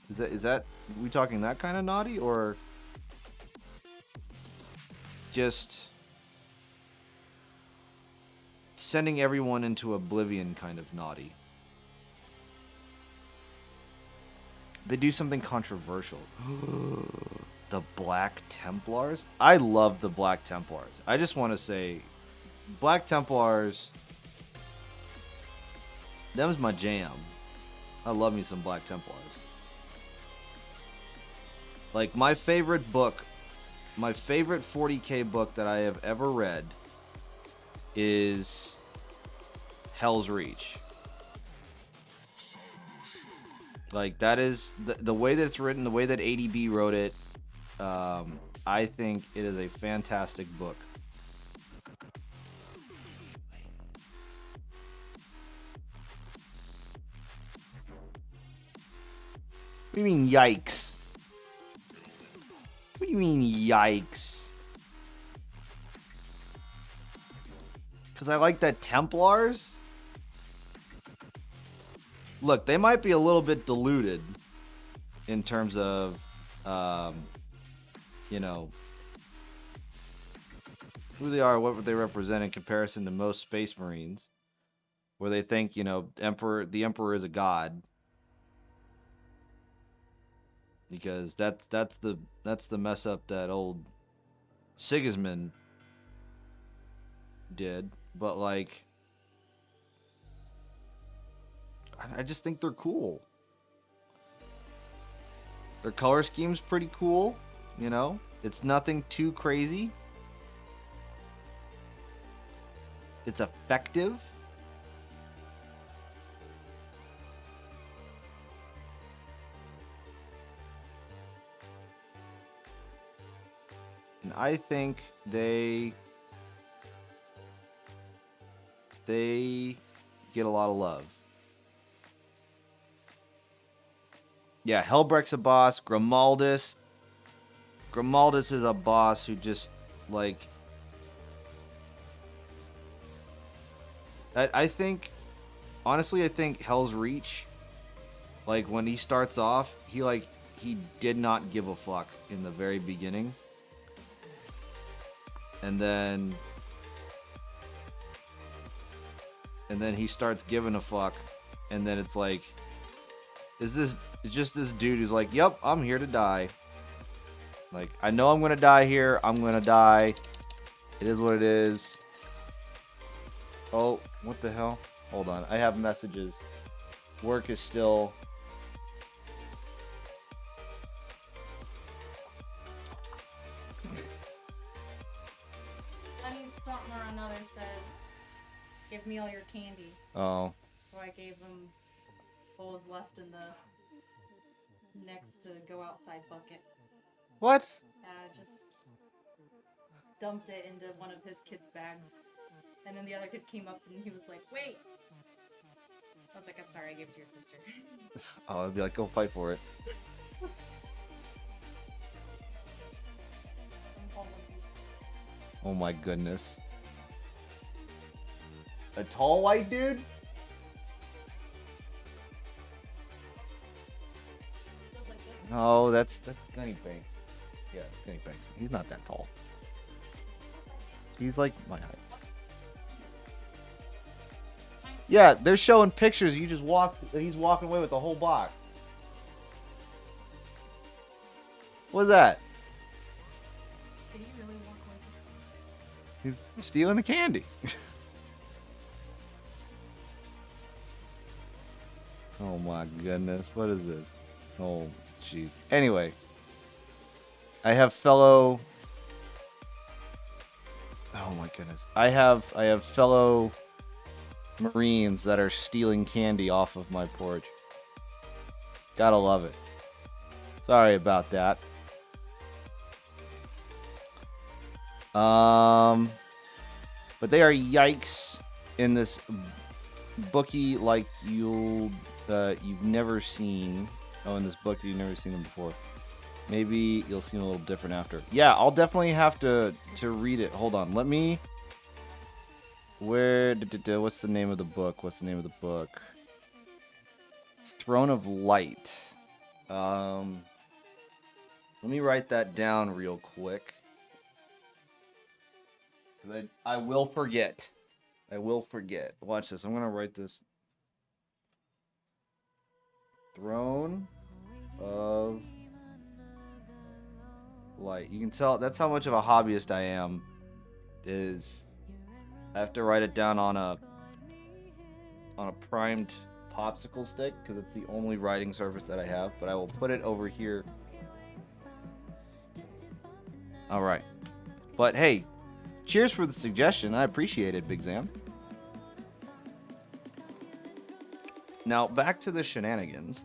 Is that we talking that kind of naughty, or just sending everyone into oblivion kind of naughty. They do something controversial. The Black Templars? I love the Black Templars. I just want to say, Black Templars, them's my jam. I love me some Black Templars. Like, my favorite book, my favorite 40K book that I have ever read is Hell's Reach. Like, that is the way that it's written, the way that ADB wrote it. I think it is a fantastic book. What do you mean, yikes? What do you mean, yikes? Because I like that Templars? Look, they might be a little bit diluted in terms of, you know, who they are, what they represent in comparison to most Space Marines, where they think, you know, the Emperor is a god, because that's the mess up that old Sigismund did. But like, I just think they're cool. Their color scheme's pretty cool, you know? It's nothing too crazy. It's effective. And I think they get a lot of love. Yeah, Helbrecht's a boss. Grimaldus is a boss who just, like... I think... Honestly, I think Hell's Reach, like, when he starts off, he did not give a fuck in the very beginning. And then he starts giving a fuck, and then it's like, it's just this dude who's like, yep, I'm here to die. Like, I know I'm gonna die here. I'm gonna die. It is what it is. Oh, what the hell? Hold on. I have messages. Work is still... I need something or another said, give me all your candy. Oh. So I gave him what was left in the next to go outside bucket. What? Just dumped it into one of his kids' bags. And then the other kid came up and he was like, wait! I was like, I'm sorry, I gave it to your sister. Oh, I'd be like, go fight for it. Oh my goodness. A tall white dude? No, that's Gunny Bank. Yeah, Gunny Banks. He's not that tall. He's like my height. Yeah, they're showing pictures. He's walking away with the whole box. What's that? Did he really walk away? He's stealing the candy. Oh my goodness, what is this? Oh, jeez. Anyway, I have fellow... Oh my goodness. I have fellow Marines that are stealing candy off of my porch. Gotta love it. Sorry about that. But they are yikes in this bookie like you've never seen. Oh, in this book you've never seen them before. Maybe you'll see them a little different after. Yeah, I'll definitely have to read it. Hold on, let me... What's the name of the book? What's the name of the book? Throne of Light. Let me write that down real quick. I will forget. I will forget. Watch this. I'm gonna write this. Throne of Light. You can tell that's how much of a hobbyist I am. Is I have to write it down on a primed popsicle stick because it's the only writing surface that I have. But I will put it over here. All right. But hey, cheers for the suggestion. I appreciate it, Big Zam. Now back to the shenanigans.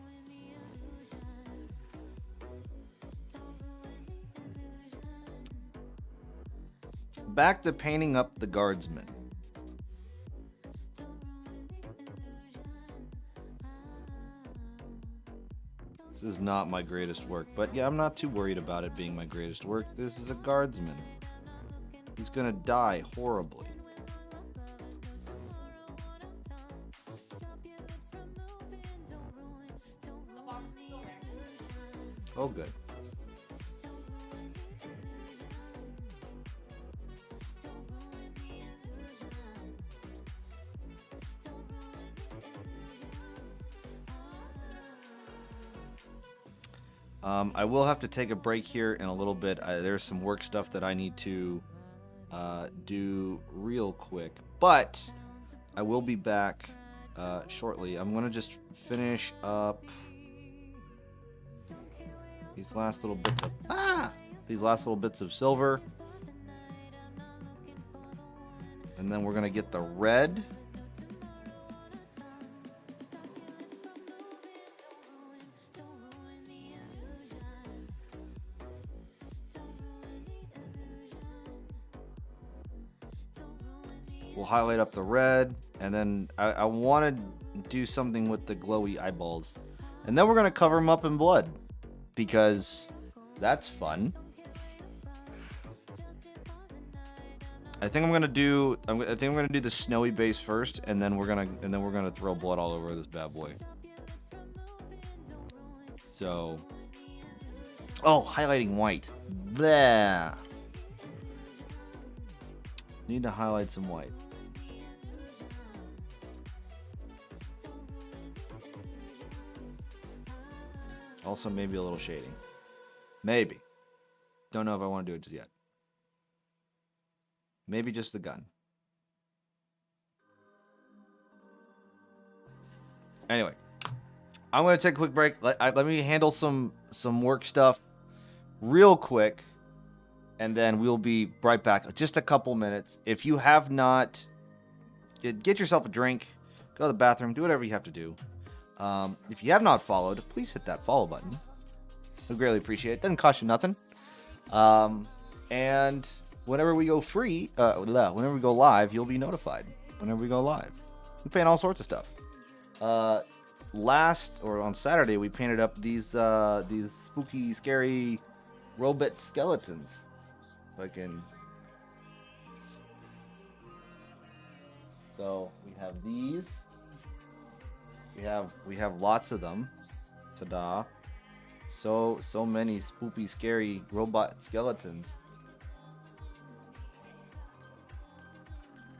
Back to painting up the Guardsmen. This is not my greatest work, but yeah, I'm not too worried about it being my greatest work. This is a Guardsman. He's gonna die horribly. The box is still there. Oh, good. I will have to take a break here in a little bit. There's some work stuff that I need to do real quick, but I will be back shortly. I'm gonna just finish up these last little bits of silver, and then we're gonna get the red. We'll highlight up the red, and then I want to do something with the glowy eyeballs. And then we're going to cover them up in blood, because that's fun. I think I'm going to do the snowy base first, and then we're going to throw blood all over this bad boy. So, oh, highlighting white. Blah. Need to highlight some white. Also, maybe a little shading. Maybe. Don't know if I want to do it just yet. Maybe just the gun. Anyway, I'm going to take a quick break. Let me handle some work stuff real quick, and then we'll be right back. Just a couple minutes. If you have not, get yourself a drink, go to the bathroom, do whatever you have to do. If you have not followed, please hit that follow button. We greatly appreciate it. Doesn't cost you nothing. And whenever we go whenever we go live, you'll be notified. Whenever we go live, we paint all sorts of stuff. On Saturday, we painted up these spooky, scary robot skeletons. So we have these. We have lots of them. Ta-da! So many spoopy, scary robot skeletons.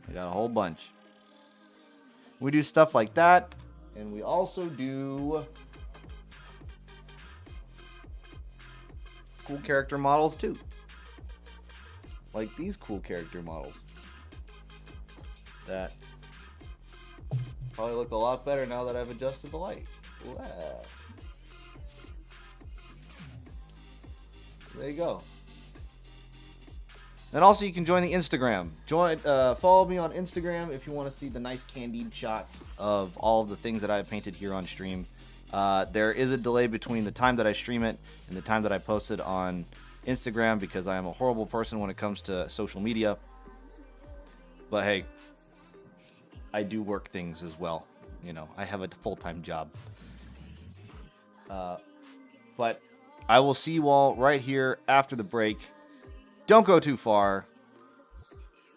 We got a whole bunch. We do stuff like that, and we also do cool character models too. Like these cool character models that probably look a lot better now that I've adjusted the light. Wow. There you go. And also, you can join the Instagram. Follow me on Instagram if you want to see the nice candied shots of all of the things that I have painted here on stream. There is a delay between the time that I stream it and the time that I post it on Instagram because I am a horrible person when it comes to social media. But hey, I do work things as well. You know, I have a full-time job. But I will see you all right here after the break. Don't go too far.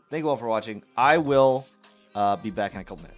Thank you all for watching. I will be back in a couple minutes.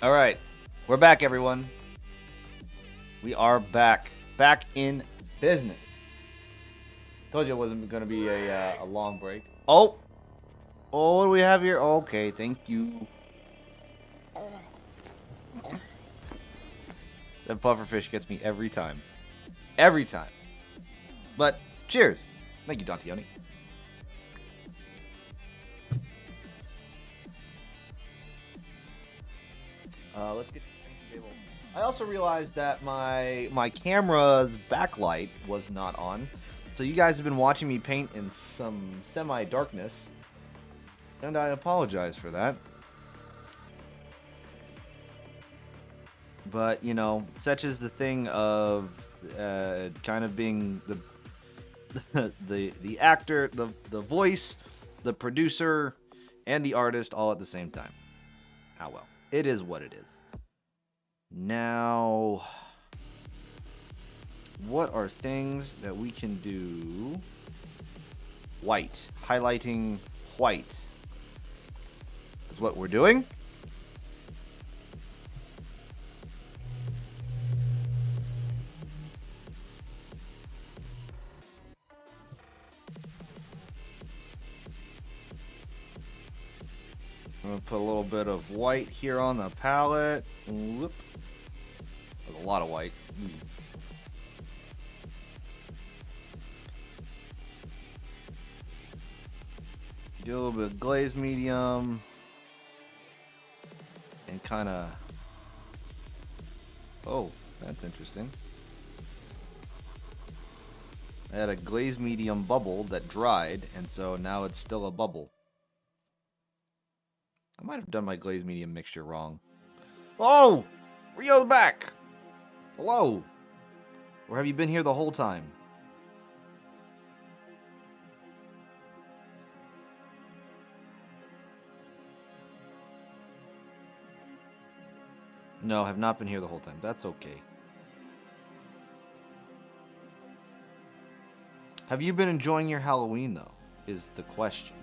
All right, we're back, everyone. We are back in business. Told you it wasn't going to be a long break. Oh, what do we have here? Okay, thank you. That pufferfish gets me every time. Every time. But cheers. Thank you, Dantioni. Let's get to the table. I also realized that my camera's backlight was not on. So you guys have been watching me paint in some semi-darkness. And I apologize for that. But, you know, such is the thing of kind of being the actor, the voice, the producer, and the artist all at the same time. Ah, well. It is what it is. Now, what are things that we can do? White. Highlighting white is what we're doing. I'm going to put a little bit of white here on the palette. Whoop. There's a lot of white. Do a little bit of glaze medium. And kind of... Oh, that's interesting. I had a glaze medium bubble that dried, and so now it's still a bubble. I might have done my glaze medium mixture wrong. Oh! Rio's back! Hello! Or have you been here the whole time? No, have not been here the whole time. That's okay. Have you been enjoying your Halloween, though? Is the question.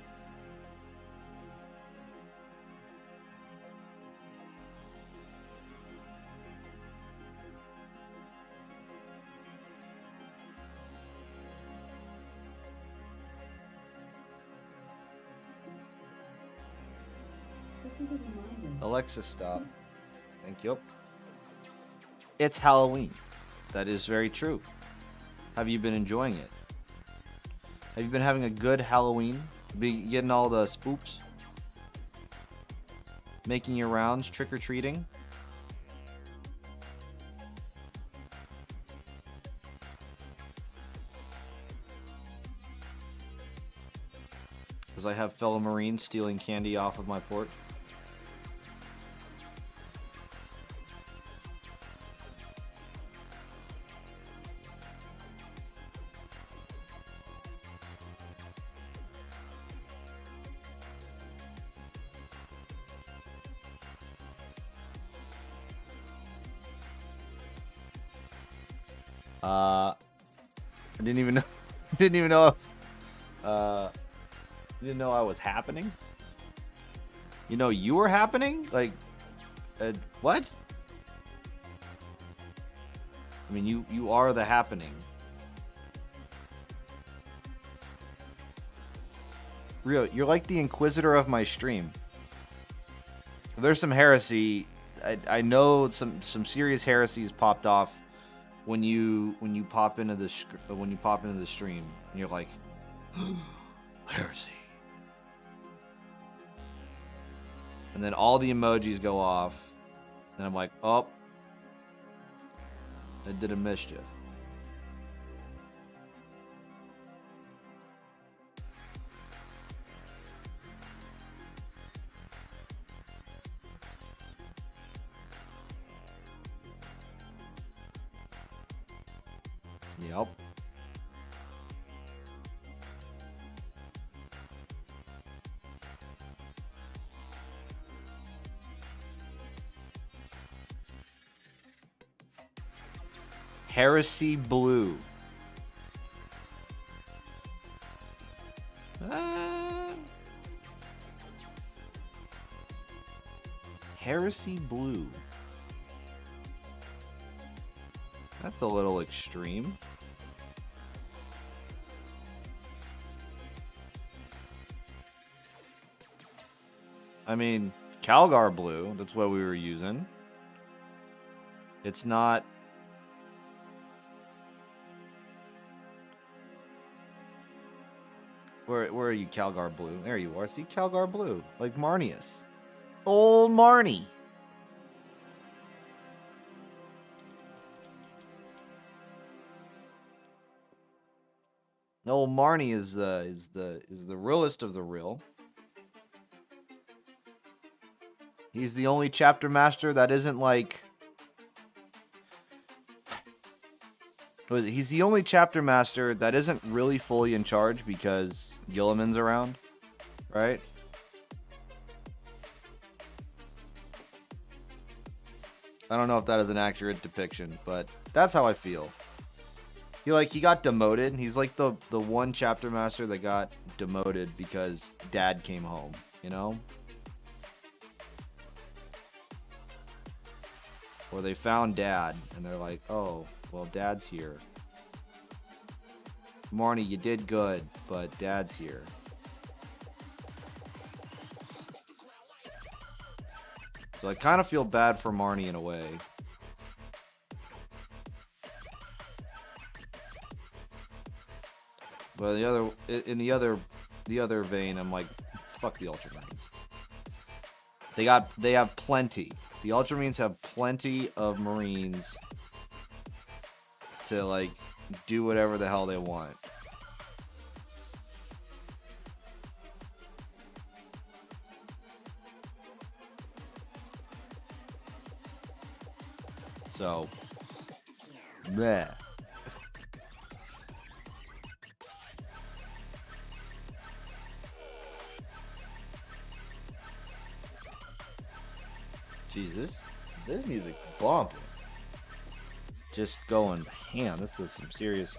This is a reminder. Alexa, stop. Thank you. It's Halloween. That is very true. Have you been enjoying it? Have you been having a good Halloween? Be getting all the spoops? Making your rounds, trick-or-treating? Because I have fellow Marines stealing candy off of my porch. I didn't even know. Didn't even know I was. Didn't know I was happening. You know you were happening. Like, what? I mean, you are the happening. Rio, you're like the Inquisitor of my stream. There's some heresy. I know some serious heresies popped off when you pop into the stream, and you're like, heresy, and then all the emojis go off, and I'm like, oh, I did a mischief. Yep. Heresy Blue. Heresy blue. That's a little extreme. I mean, Calgar blue, that's what we were using. It's not... Where are you, Calgar blue? There you are. See, Calgar blue. Like Marnius. Old Marnie. Old Marnie is the realest of the real. He's the only chapter master that isn't like... He's the only chapter master that isn't really fully in charge because Gilliman's around, right? I don't know if that is an accurate depiction, but that's how I feel. He got demoted. He's like the one chapter master that got demoted because Dad came home, you know? Or they found Dad and they're like, oh, well, Dad's here. Marnie, you did good, but Dad's here. So I kind of feel bad for Marnie in a way. But in the other vein, I'm like, fuck the Ultramarines. They have plenty. The Ultramarines have plenty of Marines to like do whatever the hell they want. So, meh. Jesus, this music bumping. Just going ham. This is some serious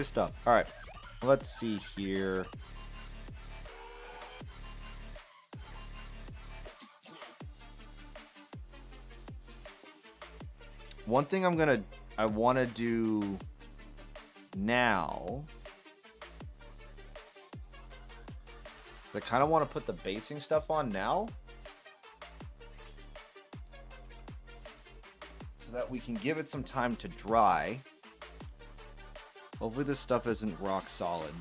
stuff. All right, let's see here. One thing I want to do now is I kind of want to put the basing stuff on now so that we can give it some time to dry. Hopefully this stuff isn't rock solid.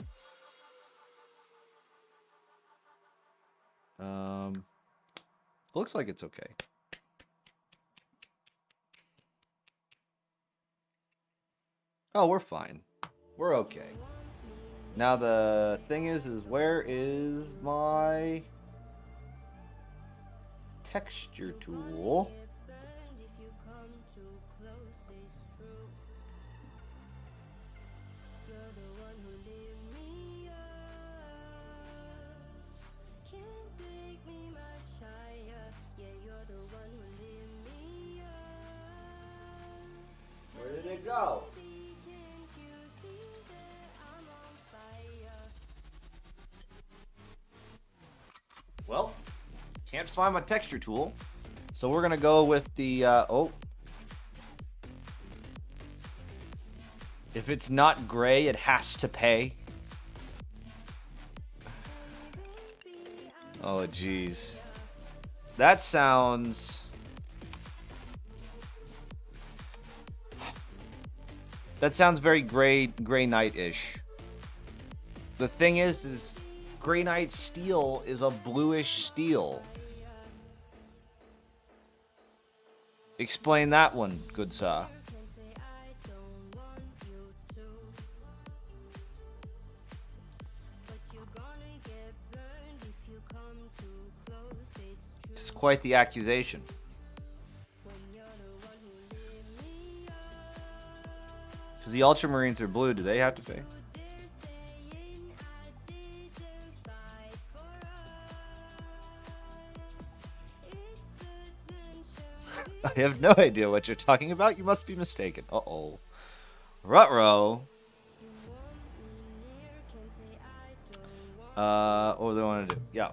Looks like it's okay. Oh, we're fine. We're okay. Now the thing is where is my texture tool? Where did it go? Well, can't find my texture tool, so we're gonna go with the if it's not gray, it has to pay. Oh, jeez, that sounds very Gray Knight-ish. The thing is Grey Knight steel is a bluish steel. Explain that one, good sir. It's quite the accusation. Because the Ultramarines are blue, do they have to pay? I have no idea what you're talking about. You must be mistaken. Uh-oh. Ruh-roh. What was I want to do? Yeah.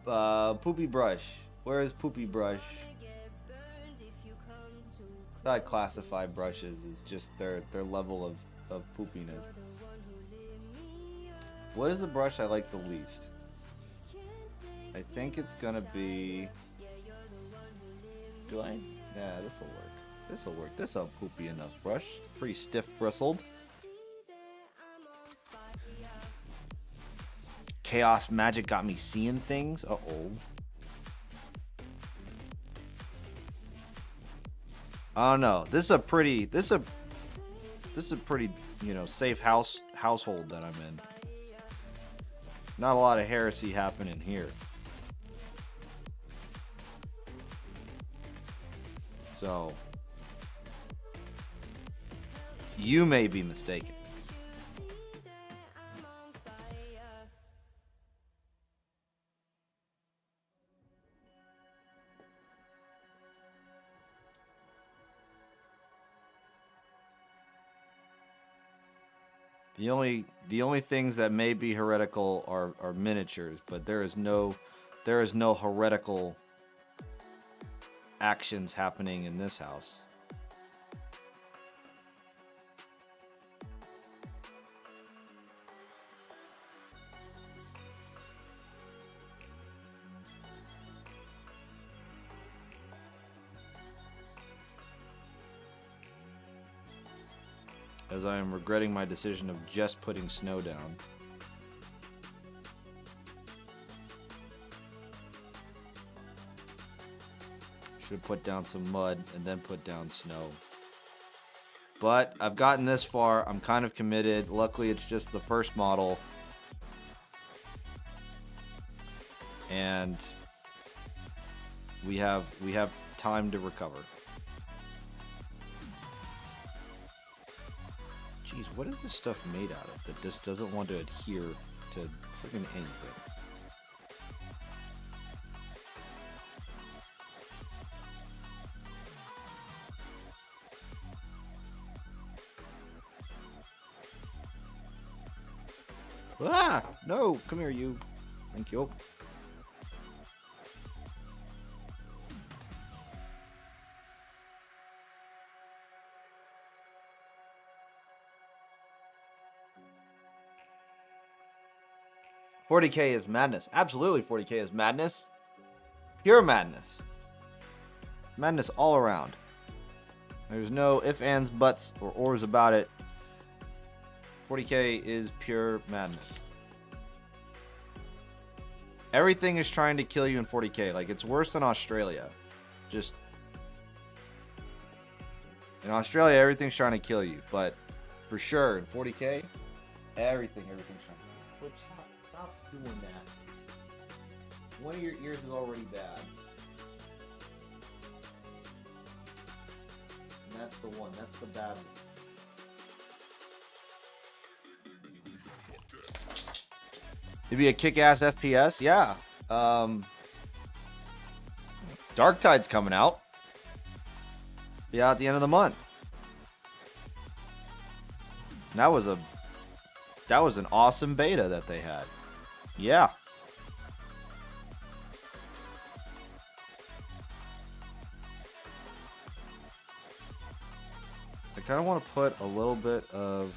Poopy Brush. Where is Poopy Brush? I classify brushes as just their level of poopiness. What is the brush I like the least? I think it's gonna be... Do I? Yeah, this'll work. This'll work. This'll poopy enough brush. Pretty stiff bristled. Chaos magic got me seeing things. Uh-oh. I don't know. This is a pretty, you know, safe household that I'm in. Not a lot of heresy happening here. So, you may be mistaken. The only things that may be heretical are miniatures, but there is no heretical actions happening in this house. As I am regretting my decision of just putting snow down. Should have put down some mud and then put down snow. But I've gotten this far. I'm kind of committed. Luckily, it's just the first model. And we have time to recover. Jeez, what is this stuff made out of that just doesn't want to adhere to freaking anything? Ah! No! Come here, you. Thank you. $40K is madness. Absolutely 40K is madness. Pure madness. Madness all around. There's no ifs, ands, buts, or ors about it. 40K is pure madness. Everything is trying to kill you in 40K. Like, it's worse than Australia. Just... In Australia, everything's trying to kill you. But, for sure, in 40K, everything's trying to kill you. Which, stop doing that. One of your ears is already bad. And that's the one. That's the bad one. It'd be a kick-ass FPS, yeah. Dark Tide's coming out. Be out at the end of the month. That was an awesome beta that they had. Yeah. I kind of want to put a little bit of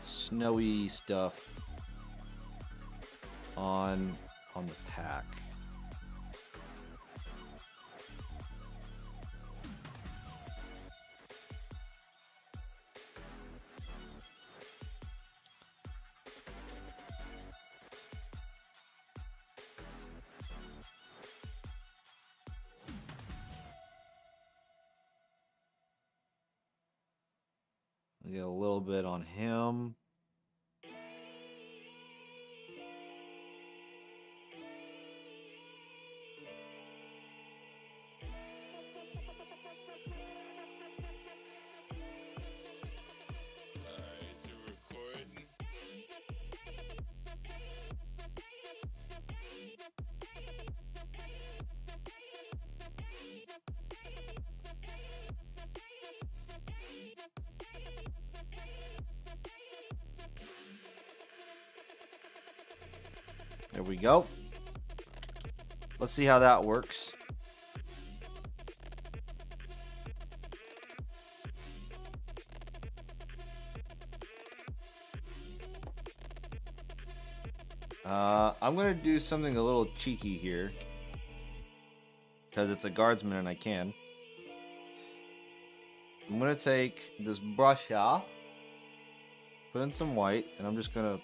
snowy stuff on the pack. Get a little bit on him. There we go. Let's see how that works. I'm gonna do something a little cheeky here because it's a guardsman and I can. I'm gonna take this brush off, put in some white, and I'm just gonna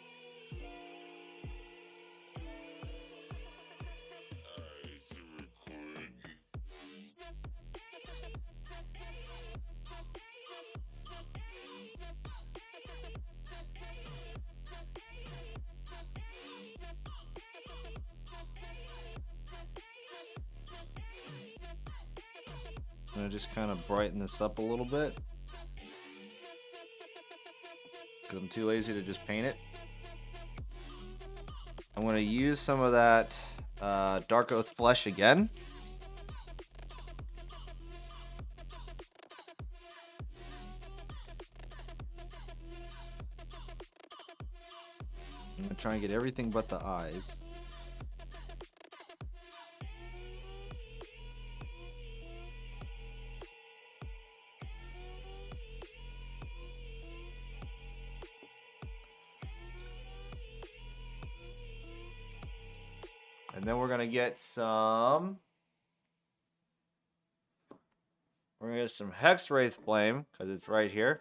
just kind of brighten this up a little bit because I'm too lazy to just paint it. I'm going to use some of that Dark Oath Flesh again. I'm going to try and get everything but the eyes. And then we're going to get some... We're going to get some Hex Wraith Flame, because it's right here.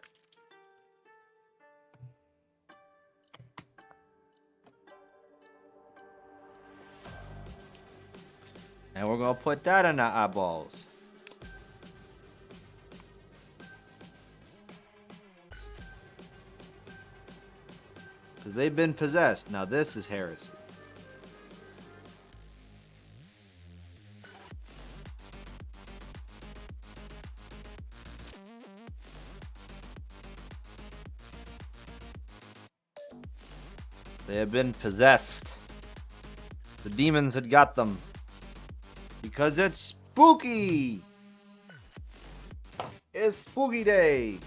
And we're going to put that in the eyeballs. Because they've been possessed. Now this is heresy. They have been possessed. The demons had got them. Because it's spooky! It's spooky day!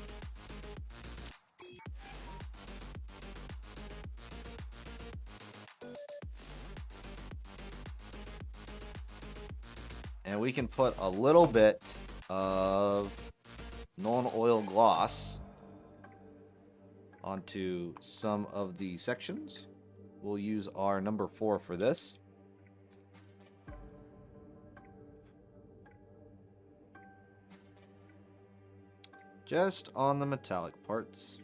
And we can put a little bit of non-oil gloss onto some of the sections. We'll use our number 4 for this. Just on the metallic parts.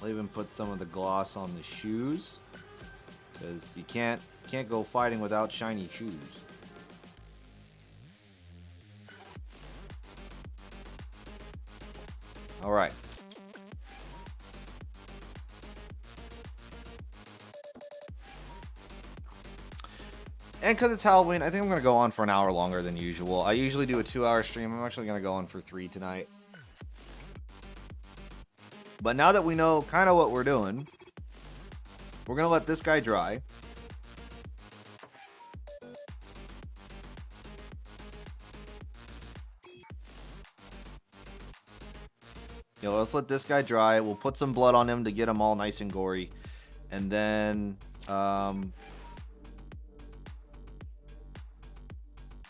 I'll even put some of the gloss on the shoes, because you can't go fighting without shiny shoes. All right. And because it's Halloween, I think I'm going to go on for an hour longer than usual. I usually do a 2-hour stream. I'm actually going to go on for 3 tonight. But now that we know kind of what we're doing, we're going to let this guy dry. Let's let this guy dry. We'll put some blood on him to get him all nice and gory. And then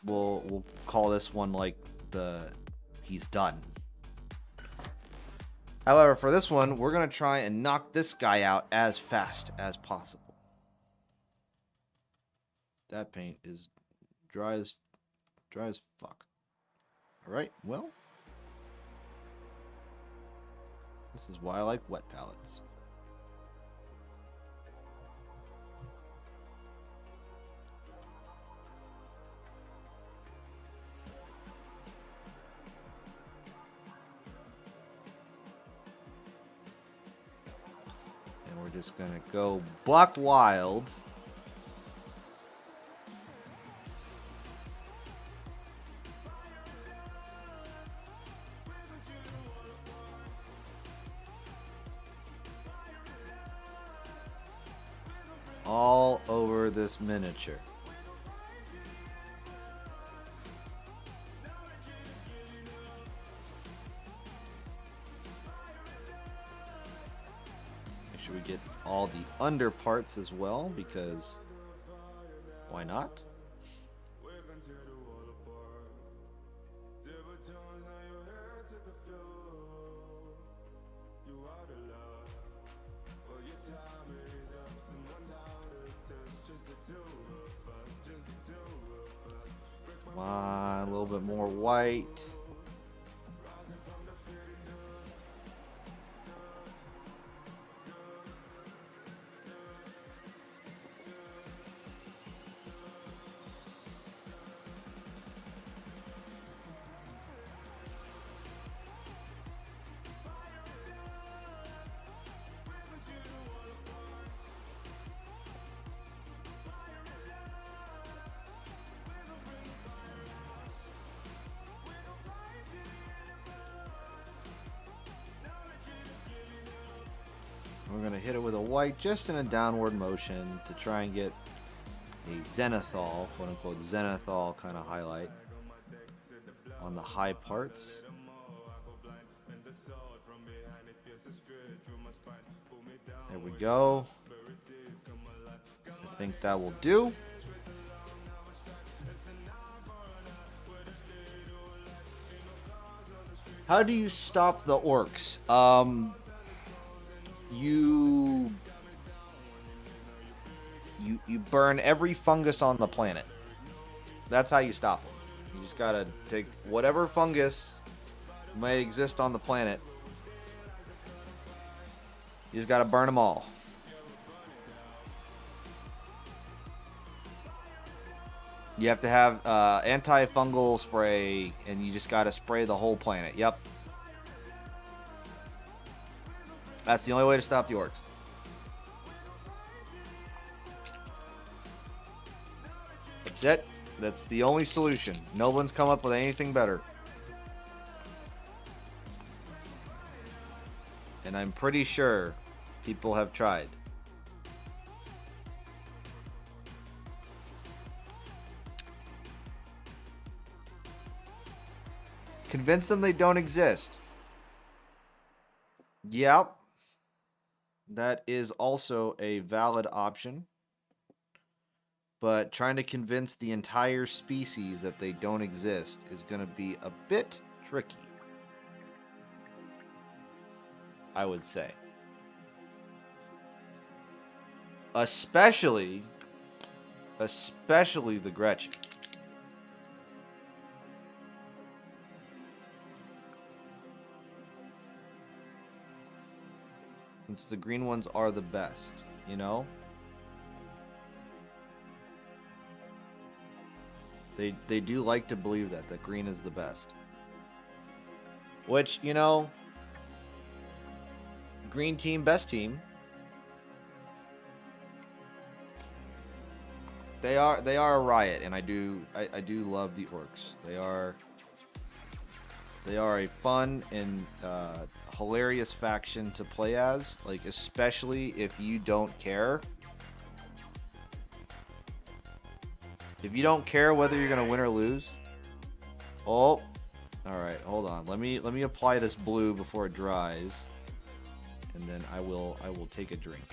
we'll call this one like he's done. However, for this one, we're going to try and knock this guy out as fast as possible. That paint is dry as fuck. Alright, well. This is why I like wet palettes. We're just gonna go buck wild. over this miniature. Make sure we get all the under parts as well, because why not? Come on, a little bit more white. We're going to hit it with a white just in a downward motion to try and get a zenithal, quote unquote zenithal kind of highlight on the high parts. There we go. I think that will do. How do you stop the orcs? You burn every fungus on the planet. That's how you stop them. You just gotta take whatever fungus may exist on the planet. You just gotta burn them all. You have to have antifungal spray, and you just gotta spray the whole planet. Yep. That's the only way to stop the orcs. That's it. That's the only solution. No one's come up with anything better. And I'm pretty sure people have tried. Convince them they don't exist. Yep. That is also a valid option. But trying to convince the entire species that they don't exist is going to be a bit tricky, I would say. Especially the Gretchen. Since the green ones are the best, you know? They do like to believe that green is the best. Which, you know, green team, best team. They are a riot, and I do love the orcs. They are a fun and hilarious faction to play as, like, especially if you don't care. If you don't care whether you're gonna win or lose. Oh, all right. Hold on. Let me apply this blue before it dries, and then I will take a drink.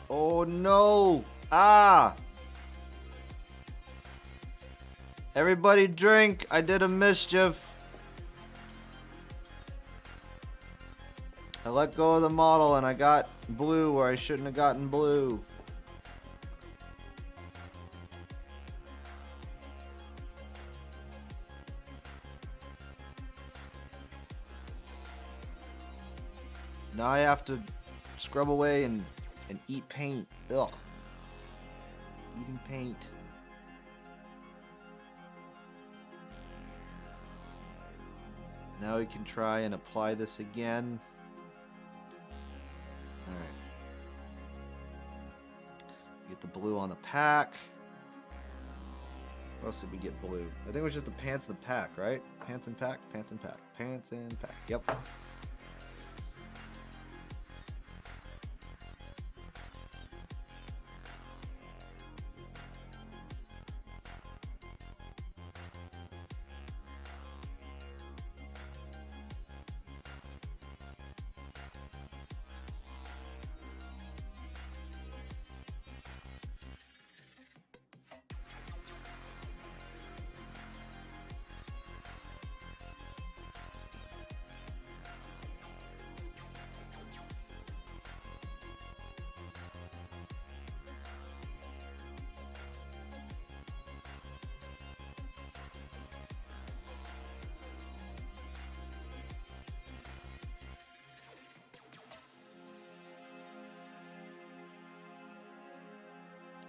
Oh no! Ah! Everybody drink! I did a mischief! I let go of the model and I got blue where I shouldn't have gotten blue. Now I have to scrub away and eat paint. Ugh. Eating paint. Now we can try and apply this again. Get the blue on the pack. What else did we get blue? I think it was just the pants and the pack, right? Pants and pack, pants and pack, pants and pack. Yep.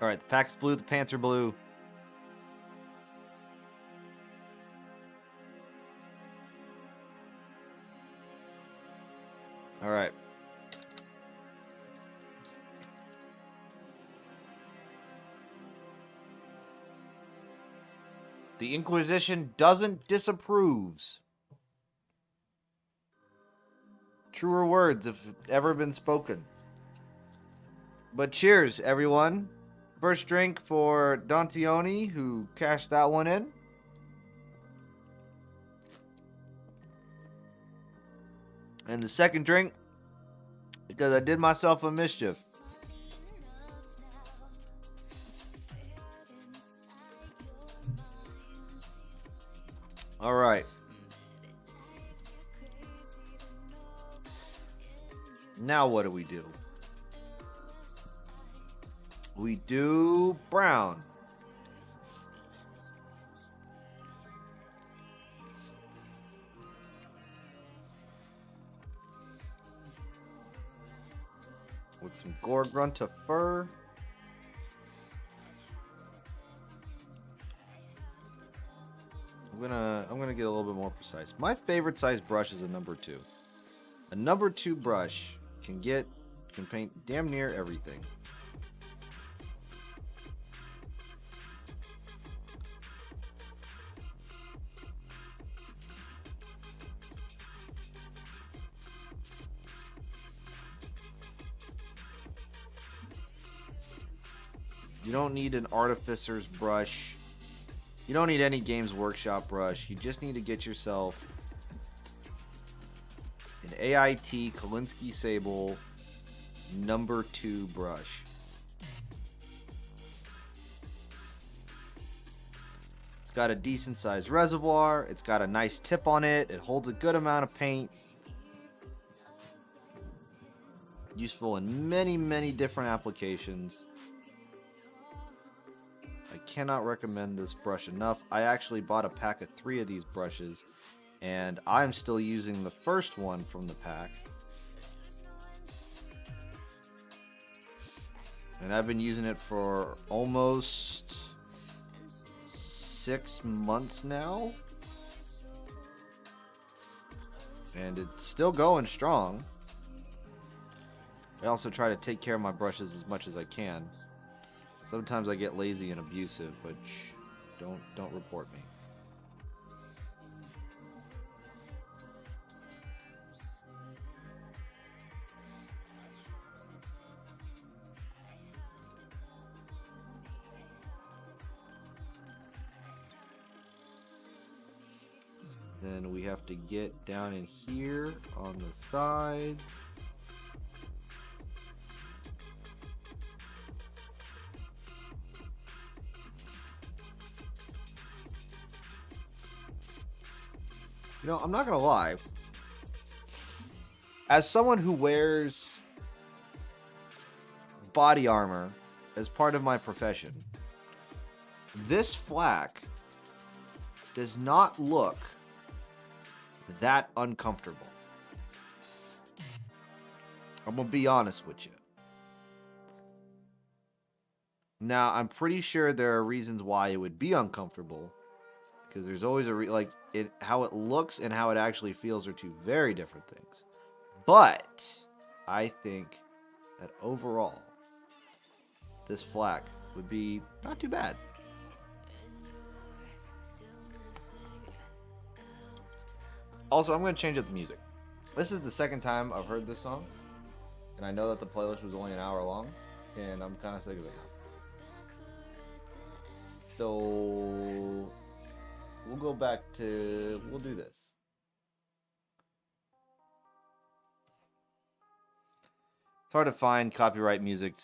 All right, the pack's blue, the pants are blue. All right. The Inquisition doesn't disapproves. Truer words have ever been spoken. But cheers, everyone. First drink for Dantioni, who cashed that one in. And the second drink, because I did myself a mischief. All right. Now what do? We do brown. With some Gorgrunta fur. I'm gonna get a little bit more precise. My favorite size brush is a number 2. A number 2 brush can paint damn near everything. You don't need an artificer's brush. You don't need any Games Workshop brush. You just need to get yourself an AIT Kolinsky Sable number 2 brush. It's got a decent sized reservoir. It's got a nice tip on it. It holds a good amount of paint. Useful in many, many different applications. I cannot recommend this brush enough. I actually bought a pack of 3 of these brushes, and I'm still using the first one from the pack. And I've been using it for almost 6 months now. And it's still going strong. I also try to take care of my brushes as much as I can. Sometimes I get lazy and abusive, but shh, don't report me. Then we have to get down in here on the sides. You know, I'm not gonna lie. As someone who wears body armor as part of my profession, this flak does not look that uncomfortable. I'm gonna be honest with you. Now, I'm pretty sure there are reasons why it would be uncomfortable, because there's always how it looks and how it actually feels are two very different things. But I think that overall, this flak would be not too bad. Also, I'm going to change up the music. This is the second time I've heard this song, and I know that the playlist was only an hour long, and I'm kind of sick of it now. So we'll go back to, we'll do this. It's hard to find copyright music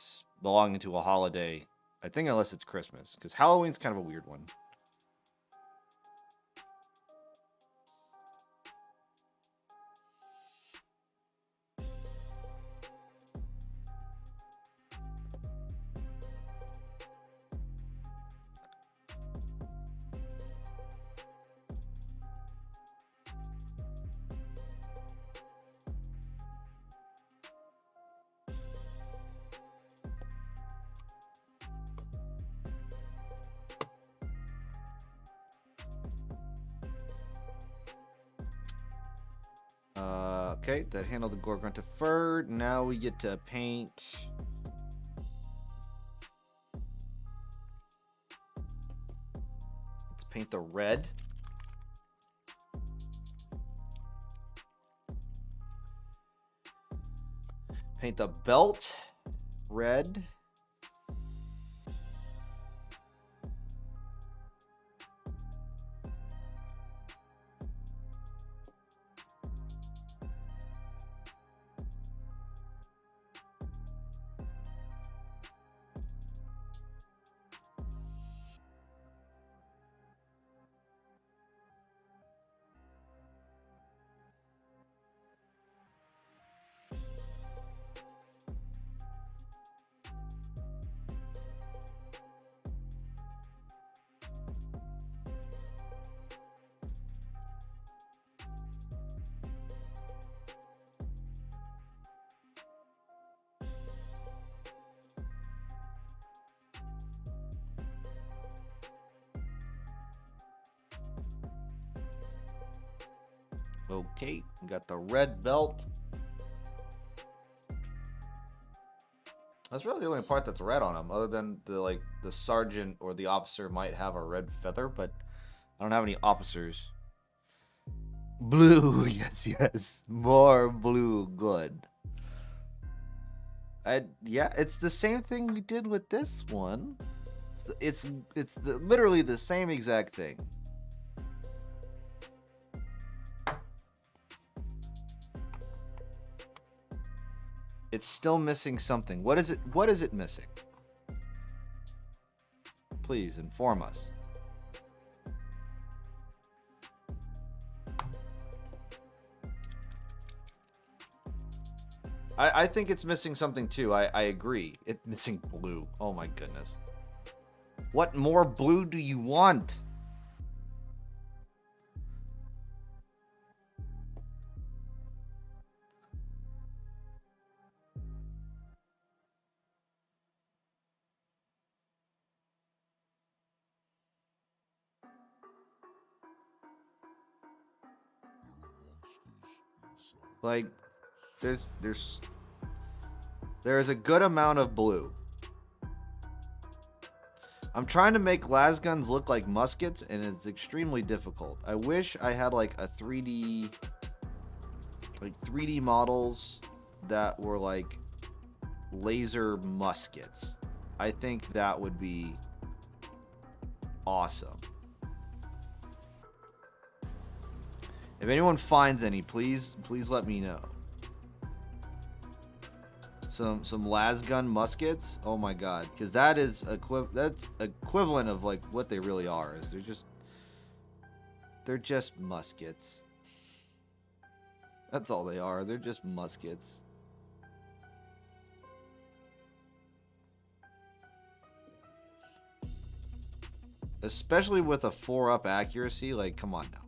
belonging to a holiday, I think, unless it's Christmas, because Halloween's kind of a weird one. Okay, that handled the Gorgonta fur. Now we get to paint. Let's paint the red. Paint the belt red. Okay, we got the red belt. That's really the only part that's red on him, other than the sergeant or the officer might have a red feather, but I don't have any officers. Blue, yes, more blue, good. Yeah, it's the same thing we did with this one. It's literally the same exact thing. It's still missing something. What is it? What is it missing? Please inform us. I think it's missing something too. I agree. It's missing blue. Oh my goodness. What more blue do you want? Like, there is a good amount of blue. I'm trying to make lasguns look like muskets, and it's extremely difficult. I wish I had like a 3D models that were like laser muskets. I think that would be awesome. If anyone finds any, please let me know. Some lasgun muskets. Oh my god, because that is that's equivalent of like what they really are. Is they're just muskets. That's all they are. They're just muskets. Especially with a 4-up accuracy, like, come on now.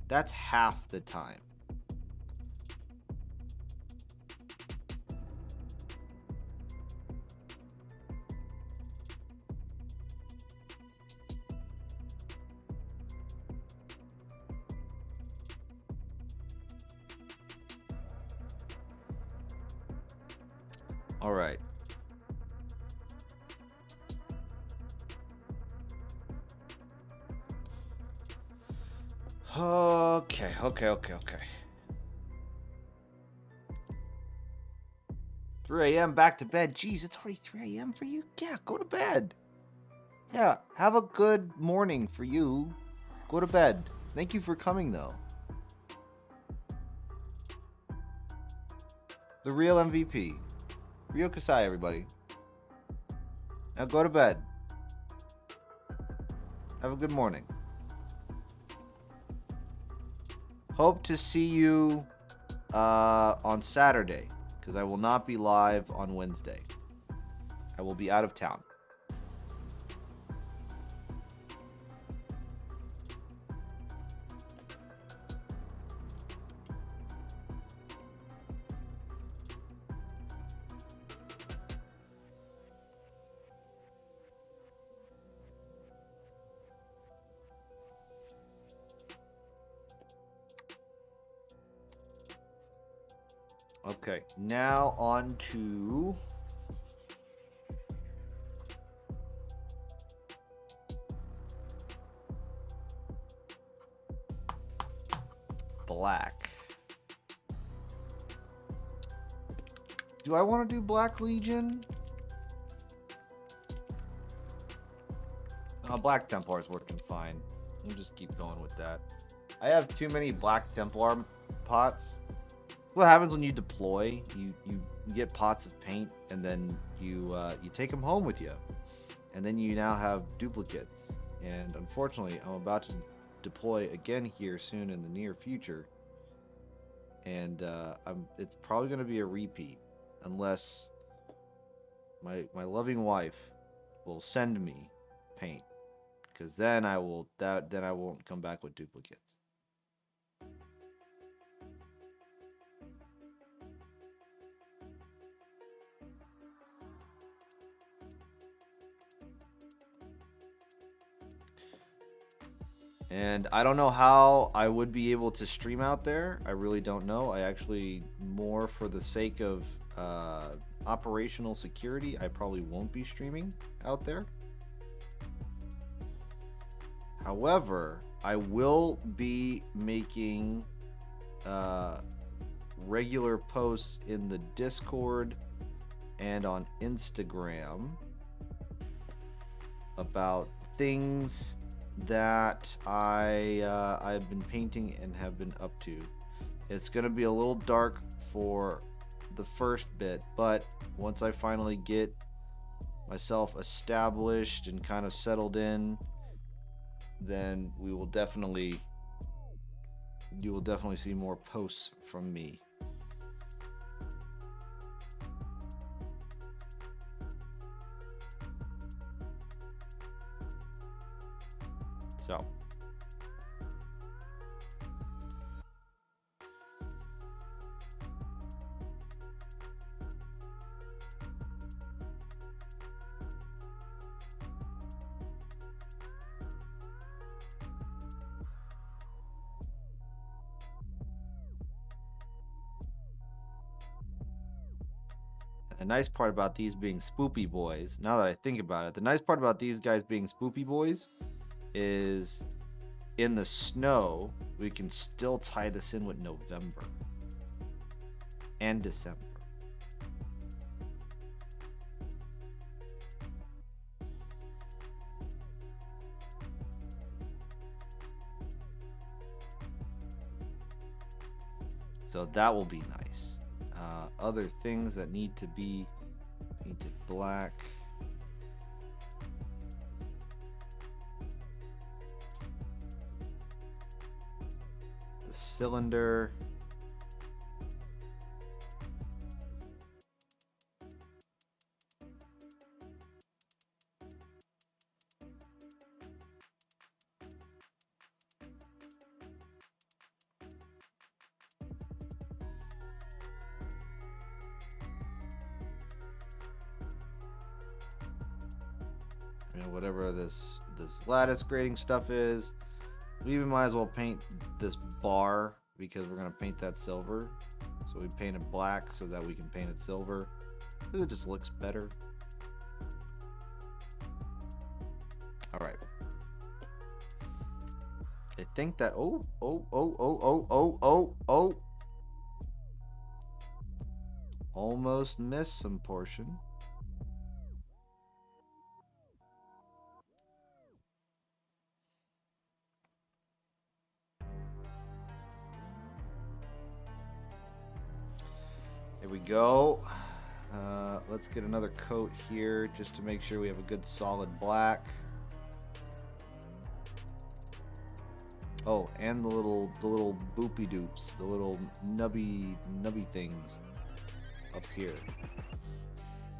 That's half the time. All right. Okay. 3 a.m. back to bed. Jeez, it's already 3 a.m. for you? Yeah, go to bed. Yeah, have a good morning for you. Go to bed. Thank you for coming, though. The real MVP. Ryo Kasai, everybody. Now go to bed. Have a good morning. Hope to see you on Saturday, because I will not be live on Wednesday. I will be out of town. Okay, now on to black. Do I want to do Black Legion? Black Templar is working fine. We'll just keep going with that. I have too many Black Templar pots. What happens when you deploy? You get pots of paint, and then you take them home with you, and then you now have duplicates. And unfortunately, I'm about to deploy again here soon in the near future, and it's probably going to be a repeat, unless my loving wife will send me paint, because then I won't come back with duplicates. And I don't know how I would be able to stream out there. I really don't know. I actually, more for the sake of operational security, I probably won't be streaming out there. However, I will be making regular posts in the Discord and on Instagram about things that I've been painting and have been up to. It's gonna be a little dark for the first bit, but once I finally get myself established and kind of settled in, then you will definitely see more posts from me. So the nice part about these being spoopy boys, now that I think about it, the nice part about these guys being spoopy boys is in the snow, we can still tie this in with November and December. So that will be nice. Other things that need to be painted black. The cylinder. Whatever this lattice grading stuff is, we even might as well paint this bar because we're gonna paint that silver. So we paint it black so that we can paint it silver. It just looks better. All right. I think that, oh. Almost missed some portion. There we go. Let's get another coat here just to make sure we have a good solid black. Oh, and the little boopy doops, the little nubby things up here.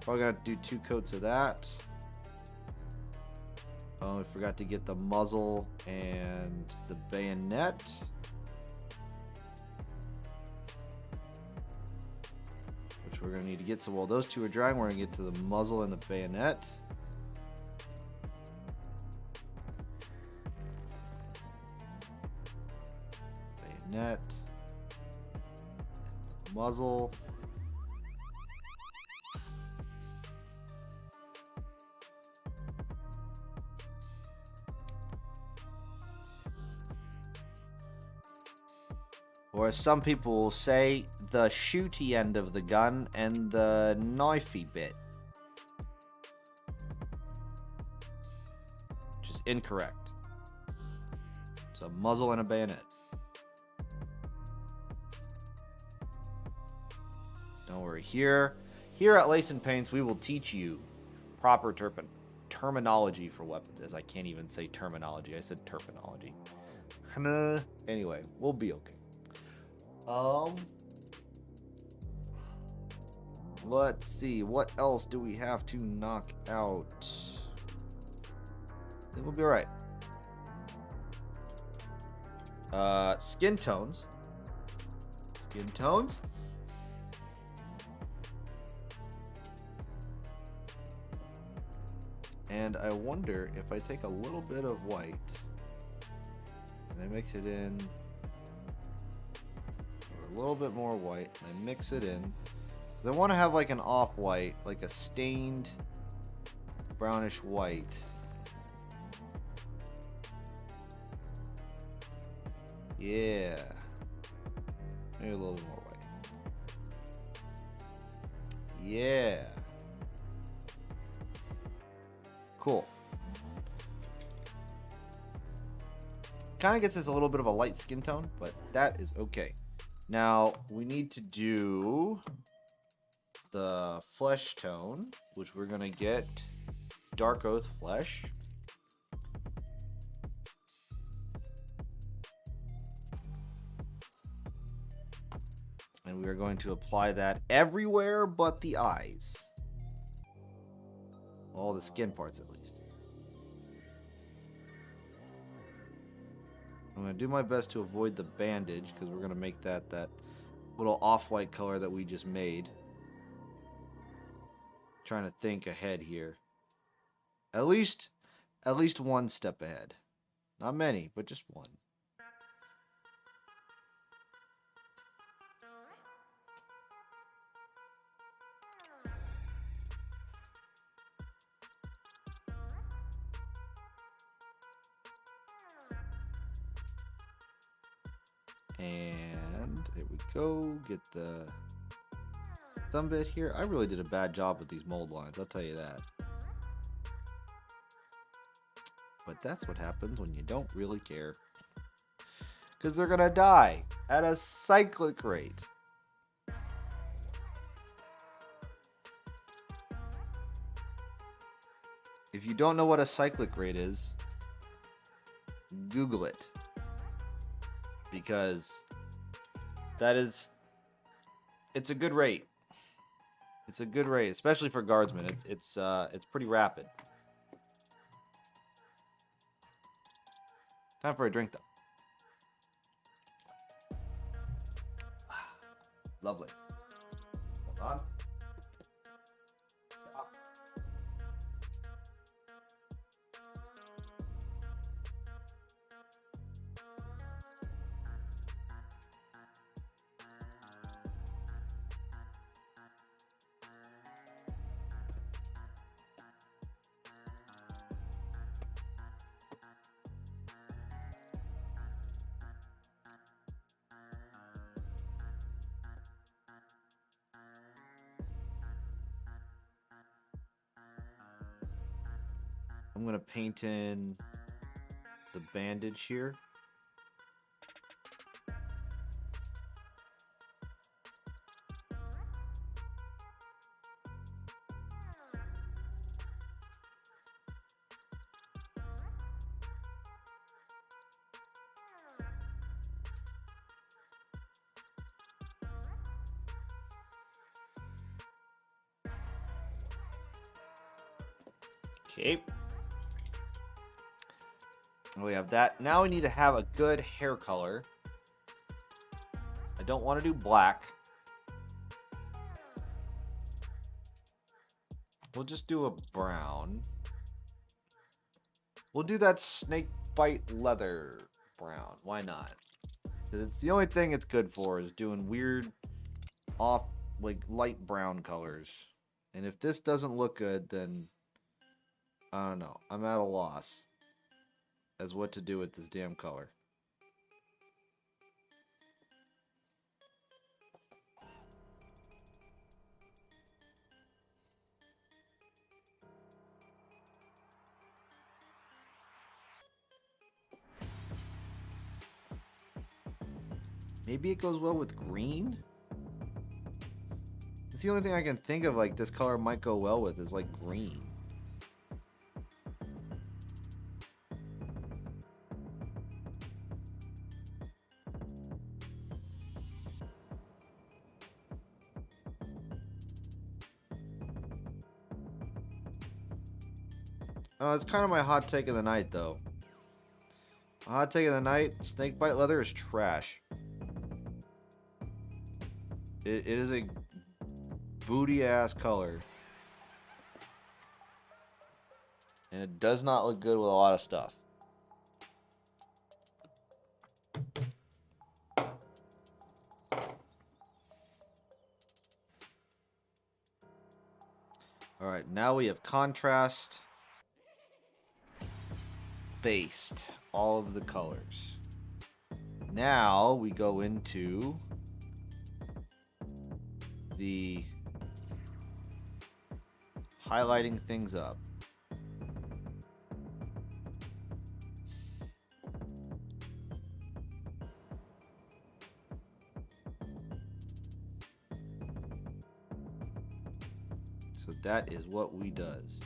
Probably gonna do 2 coats of that. Oh, I forgot to get the muzzle and the bayonet. Which we're gonna need to get. So while those 2 are drying, we're gonna get to the muzzle and the bayonet. Bayonet. And the muzzle. Or as some people will say, the shooty end of the gun and the knifey bit. Which is incorrect. It's a muzzle and a bayonet. Don't worry. Here at Lace and Paints, we will teach you proper terminology for weapons. As I can't even say terminology. I said terminology. Anyway, we'll be okay. Let's see, what else do we have to knock out? I think we'll be alright. Skin tones. Skin tones. And I wonder if I take a little bit of white and I mix it in, or a little bit more white, and I mix it in. Because I want to have like an off-white, like a stained brownish white. Yeah. Maybe a little bit more white. Yeah. Cool. Kind of gets us a little bit of a light skin tone, but that is okay. Now, we need to do the flesh tone, which we're going to get Dark Oath Flesh. And we are going to apply that everywhere but the eyes. All the skin parts, at least. I'm going to do my best to avoid the bandage, because we're going to make that little off-white color that we just made. Trying to think ahead here. At least one step ahead. Not many, but just one. And there we go. Get the thumb bit here. I really did a bad job with these mold lines, I'll tell you that. But that's what happens when you don't really care. Because they're going to die at a cyclic rate. If you don't know what a cyclic rate is, Google it. Because it's a good rate. It's a good rate, especially for Guardsmen. It's pretty rapid. Time for a drink, though. Lovely. Hold on. I'm gonna paint in the bandage here. Okay. We have that. Now we need to have a good hair color. I don't want to do black. We'll just do a brown. We'll do that snake bite leather brown. Why not? Because it's the only thing it's good for is doing weird off, like light brown colors. And if this doesn't look good, then I don't know. I'm at a loss as what to do with this damn color. Maybe it goes well with green? It's the only thing I can think of like this color might go well with is like green. It's kind of my hot take of the night though. A hot take of the night, snakebite leather is trash. It is a booty ass color. And it does not look good with a lot of stuff. Alright, now we have contrast based all of the colors. Now we go into the highlighting things up. So that is what we does.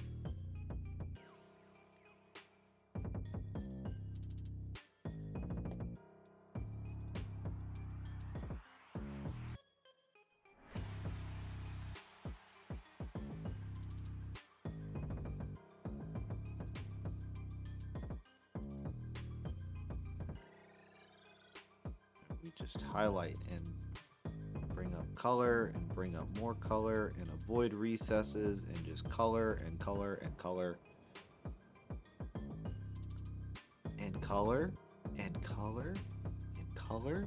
We just highlight and bring up color and bring up more color and avoid recesses and just color and color and color and color and color and color.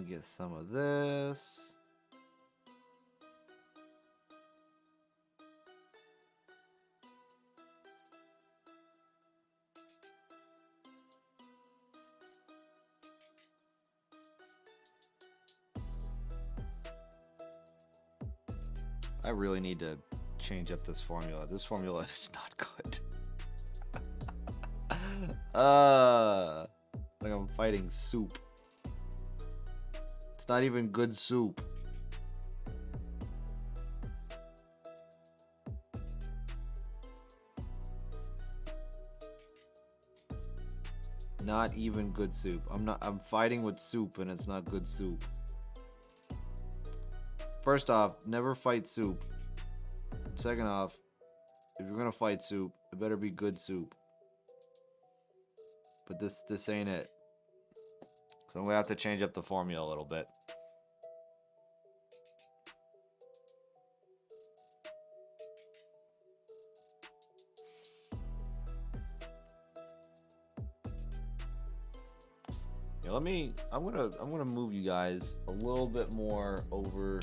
Get some of this. I really need to change up this formula. This formula is not good. Like I'm fighting soup. It's not even good soup. Not even good soup. I'm fighting with soup and it's not good soup. First off, never fight soup. Second off, if you're gonna fight soup, it better be good soup. But this ain't it. So I'm gonna have to change up the formula a little bit. Yeah, I'm gonna move you guys a little bit more over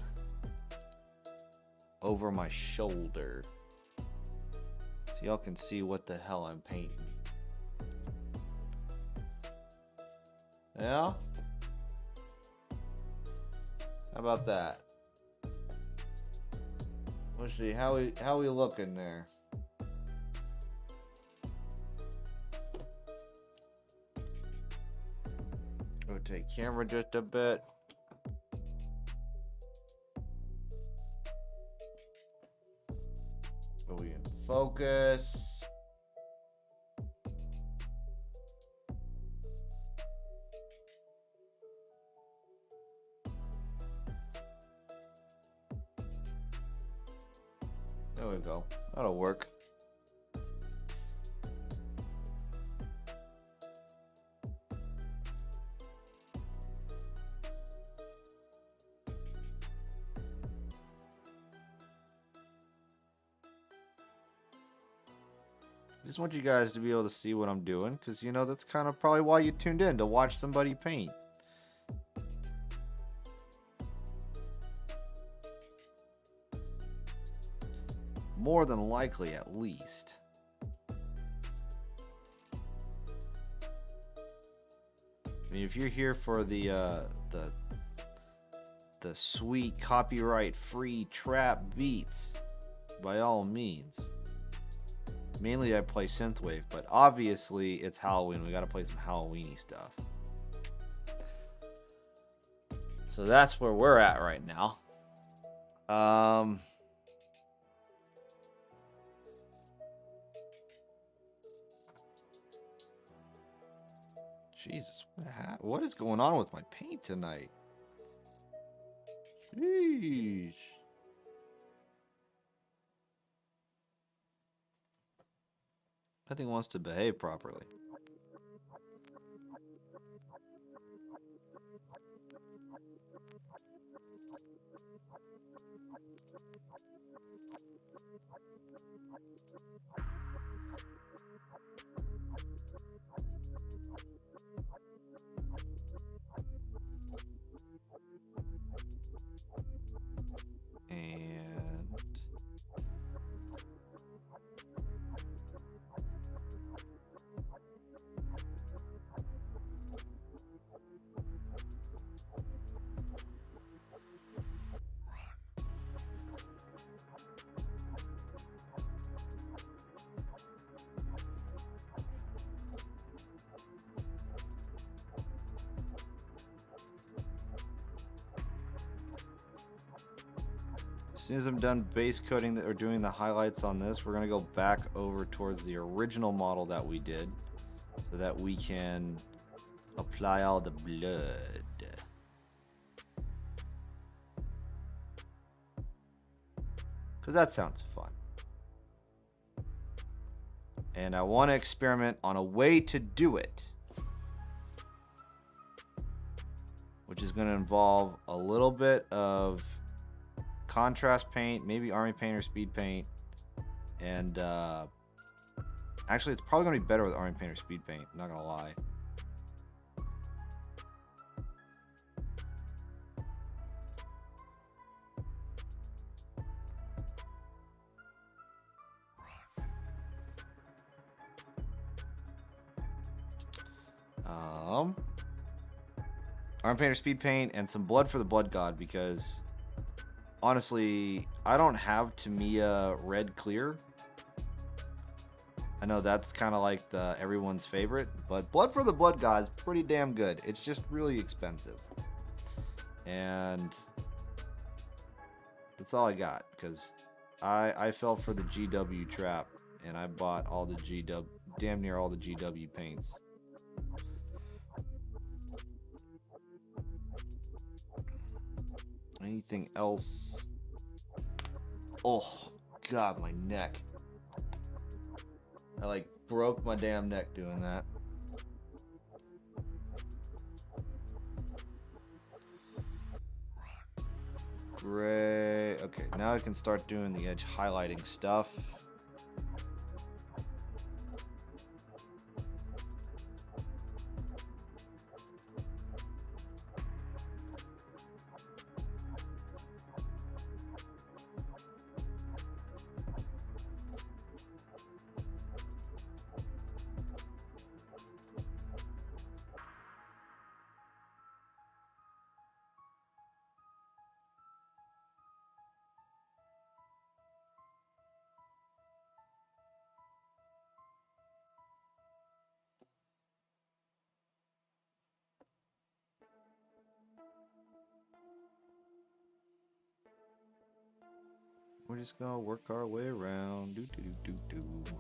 my shoulder. So y'all can see what the hell I'm painting. Yeah? How about that? Let's see, how we looking there? Rotate camera just a bit. So we in focus. There we go. That'll work. I just want you guys to be able to see what I'm doing, because, you know, that's kind of probably why you tuned in, to watch somebody paint. More than likely, at least. I mean, if you're here for the sweet copyright-free trap beats, by all means. Mainly I play synthwave, but obviously it's Halloween. We gotta play some Halloweeny stuff. So that's where we're at right now. Jesus, what is going on with my paint tonight? Sheesh. Nothing wants to behave properly. As soon as I'm done base coating or doing the highlights on this, we're going to go back over towards the original model that we did so that we can apply all the blood. Because that sounds fun. And I want to experiment on a way to do it, which is going to involve a little bit of contrast paint, maybe army paint or speed paint, and actually it's probably gonna be better with army paint or speed paint, I'm not gonna lie. Army paint or speed paint and some blood for the blood god, because honestly, I don't have Tamiya red clear. I know that's kind of like everyone's favorite, but blood for the blood god is pretty damn good. It's just really expensive. And that's all I got, because I fell for the GW trap and I bought all the GW, damn near all the GW paints. Anything else? Oh, God, my neck. I like broke my damn neck doing that. Great. Okay, now I can start doing the edge highlighting stuff. We're just gonna work our way around. Do do do do do.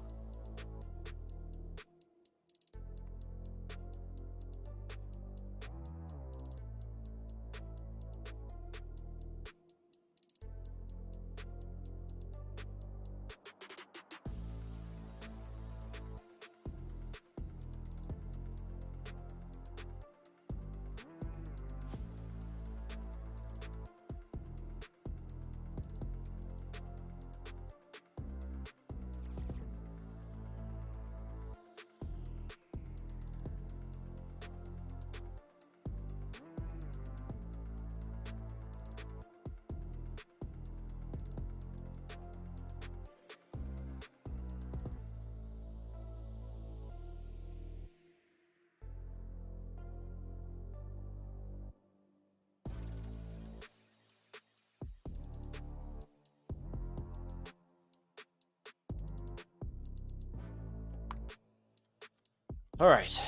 All right.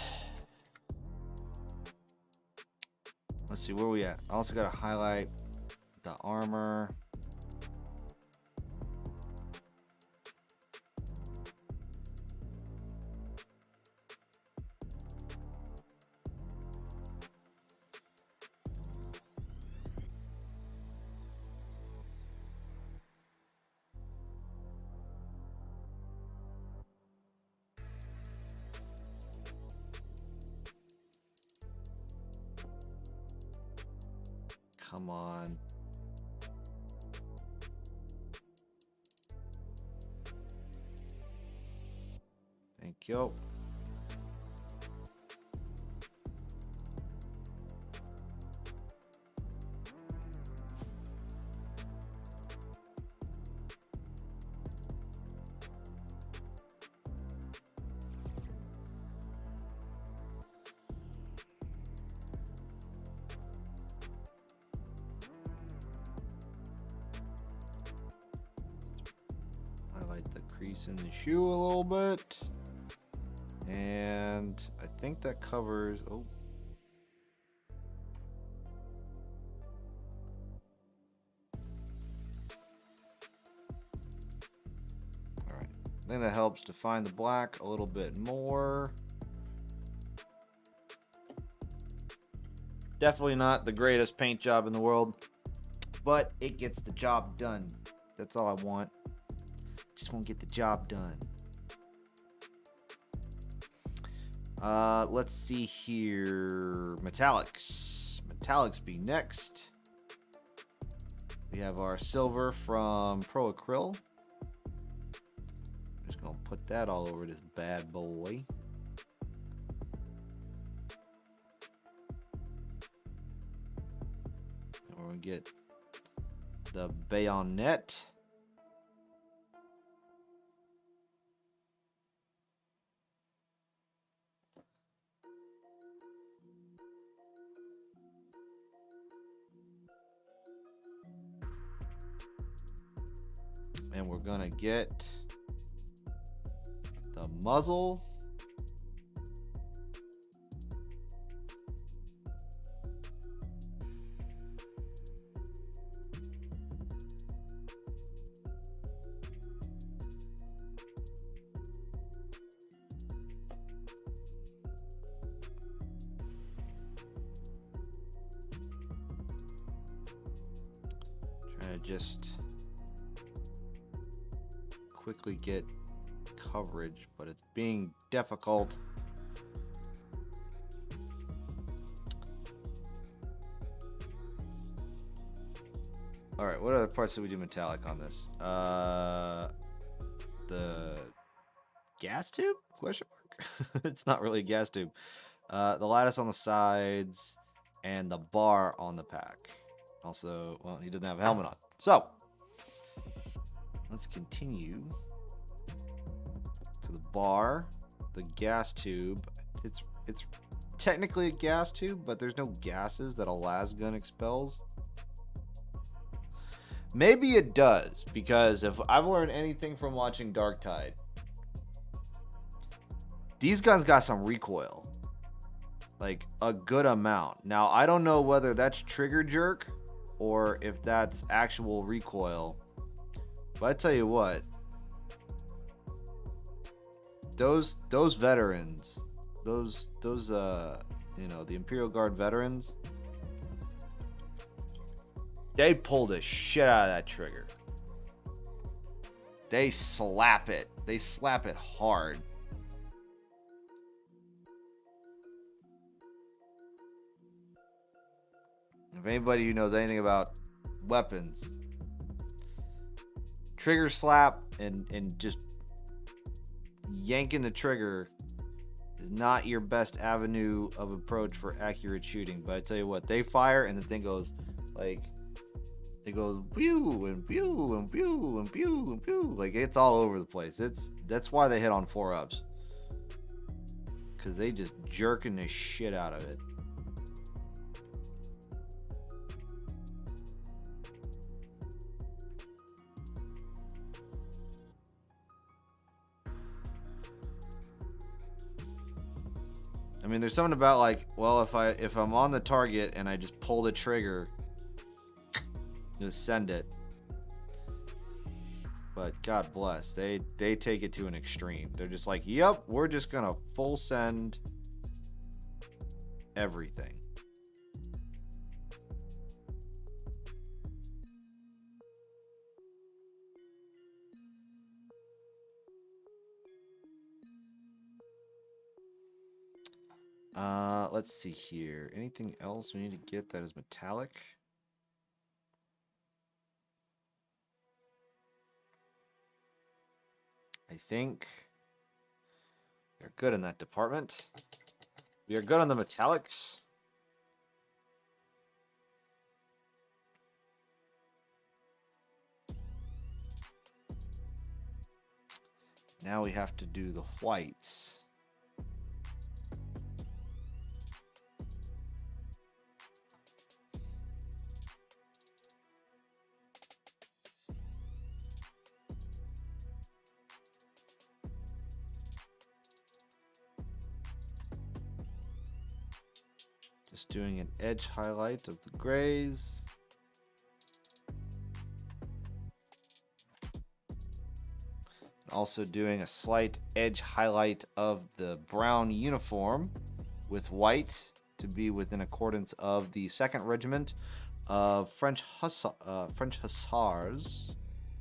Let's see, where we at? I also got to highlight the armor. Come on. Thank you. Highlight the crease in the shoe a little bit. And I think that covers, oh. All right, I think that helps define the black a little bit more. Definitely not the greatest paint job in the world, but it gets the job done. That's all I want. Just want to get the job done. Let's see here. Metallics. Metallics be next. We have our silver from Pro Acryl. Just gonna put that all over this bad boy. And we're gonna get the bayonet. And we're gonna get the muzzle. Trying to just quickly get coverage, but it's being difficult. All right, what other parts did we do metallic on this? The gas tube? Question mark. It's not really a gas tube. The lattice on the sides and the bar on the pack. Also, well, he doesn't have a helmet on. So, let's continue to the bar, the gas tube. It's technically a gas tube, but there's no gases that a las gun expels. Maybe it does, because if I've learned anything from watching Dark Tide, these guns got some recoil. Like, a good amount. Now, I don't know whether that's trigger jerk or if that's actual recoil. But I tell you what, those veterans, those you know, the Imperial Guard veterans, they pull the shit out of that trigger. They slap it. They slap it hard. If anybody who knows anything about weapons, trigger slap and just yanking the trigger is not your best avenue of approach for accurate shooting. But I tell you what, they fire and the thing goes like, it goes pew and pew and pew and pew and pew. Like, it's all over the place. That's why they hit on 4-ups. Because they just jerking the shit out of it. I mean, there's something about like, well, if I'm on the target and I just pull the trigger, just send it. But God bless, they take it to an extreme. They're just like, yep, we're just gonna full send everything. Let's see here. Anything else we need to get that is metallic? I think they're good in that department. We are good on the metallics. Now we have to do the whites. Just doing an edge highlight of the grays. Also doing a slight edge highlight of the brown uniform with white to be within accordance of the 2nd Regiment of French Hussars.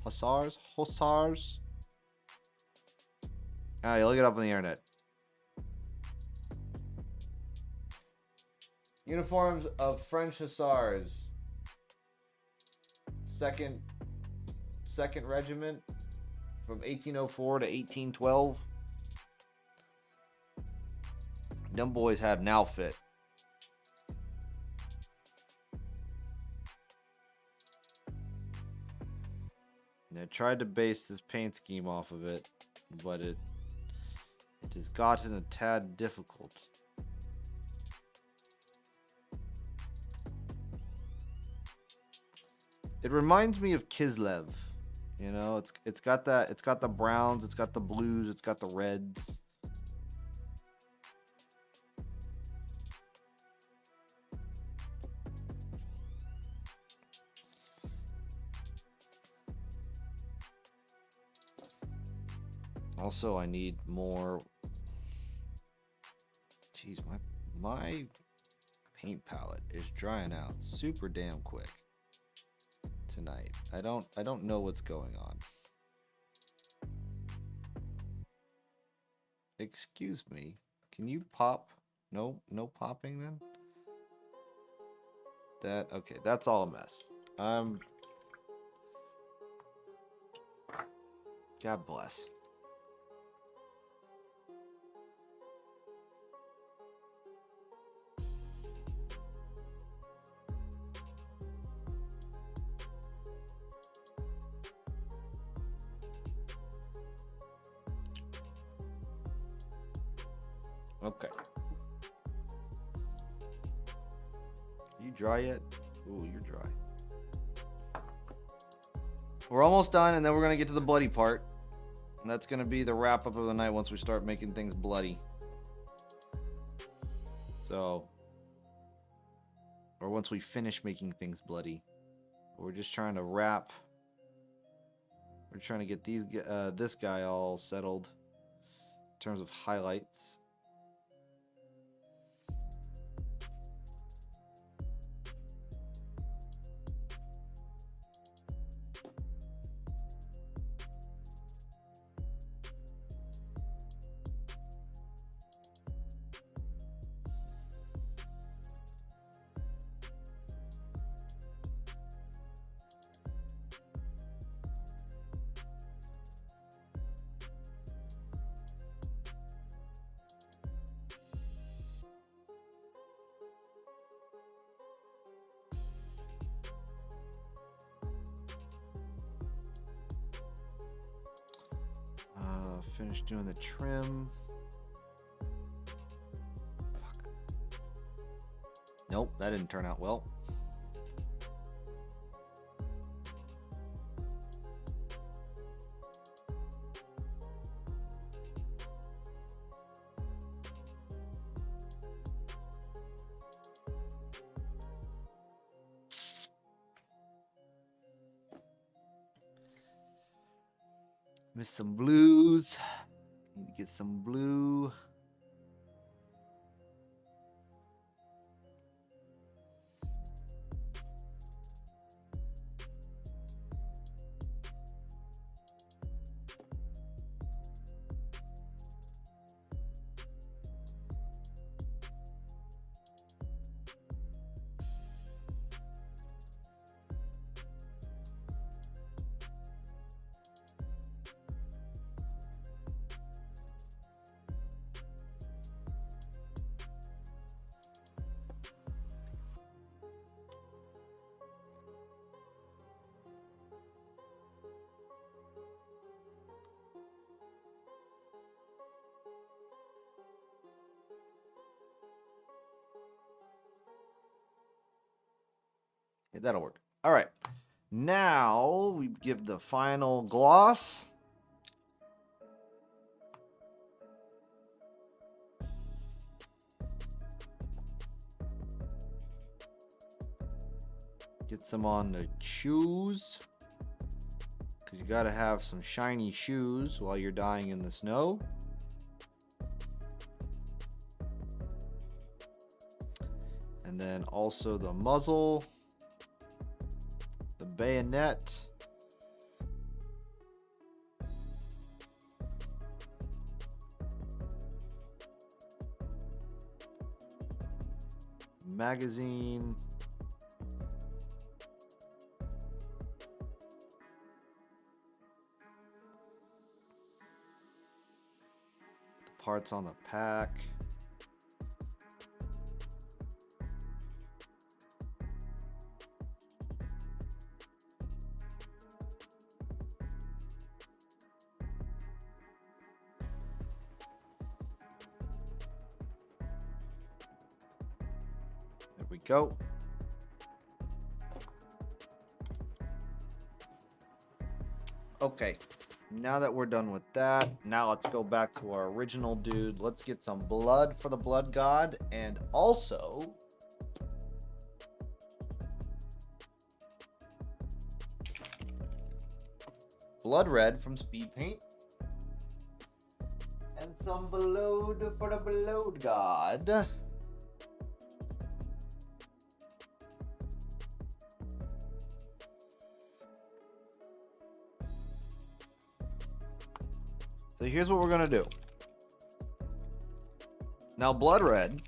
Hussars? Ah, you look it up on the internet. Uniforms of French Hussars. Second Regiment from 1804 to 1812. Them boys had an outfit. And I tried to base this paint scheme off of it, but it has gotten a tad difficult. It reminds me of Kislev. You know, it's got the browns, it's got the blues, it's got the reds. Also, I need more. Jeez, my paint palette is drying out super damn quick tonight. I don't know what's going on. Excuse me. Can you pop? No, no popping then? Okay, that's all a mess. God bless. Okay. You dry yet? Ooh, you're dry. We're almost done, and then we're gonna get to the bloody part. And that's gonna be the wrap up of the night once we start making things bloody. So, or once we finish making things bloody. We're just trying to wrap. We're trying to get this guy all settled in terms of highlights. Finish doing the trim. Fuck. Nope, that didn't turn out well. Miss some blues. Need to get some blue. Yeah, that'll work. All right. Now we give the final gloss. Get some on the shoes. Because you got to have some shiny shoes while you're dying in the snow. And then also the muzzle. The bayonet. Magazine. The parts on the pack. There we go. Okay, now that we're done with that, now let's go back to our original dude. Let's get some blood for the blood god, and also blood red from speed paint, and some blood for the blood god. So here's what we're gonna do. Now, blood red,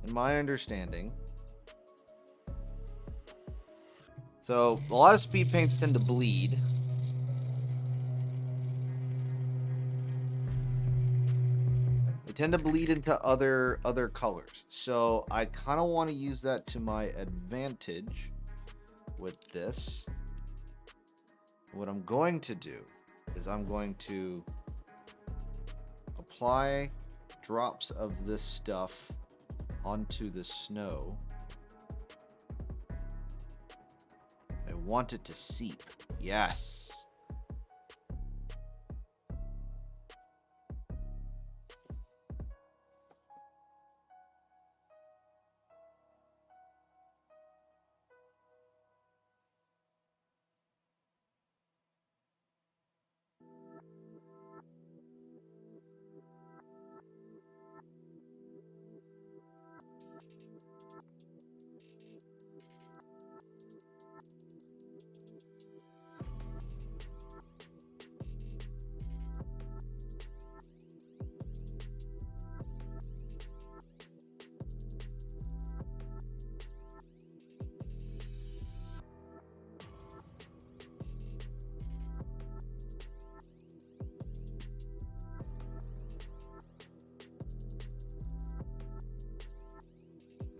in my understanding, so a lot of speed paints tend to bleed. They tend to bleed into other colors. So I kind of want to use that to my advantage with this. What I'm going to do is I'm going to apply drops of this stuff onto the snow. I want it to seep. Yes.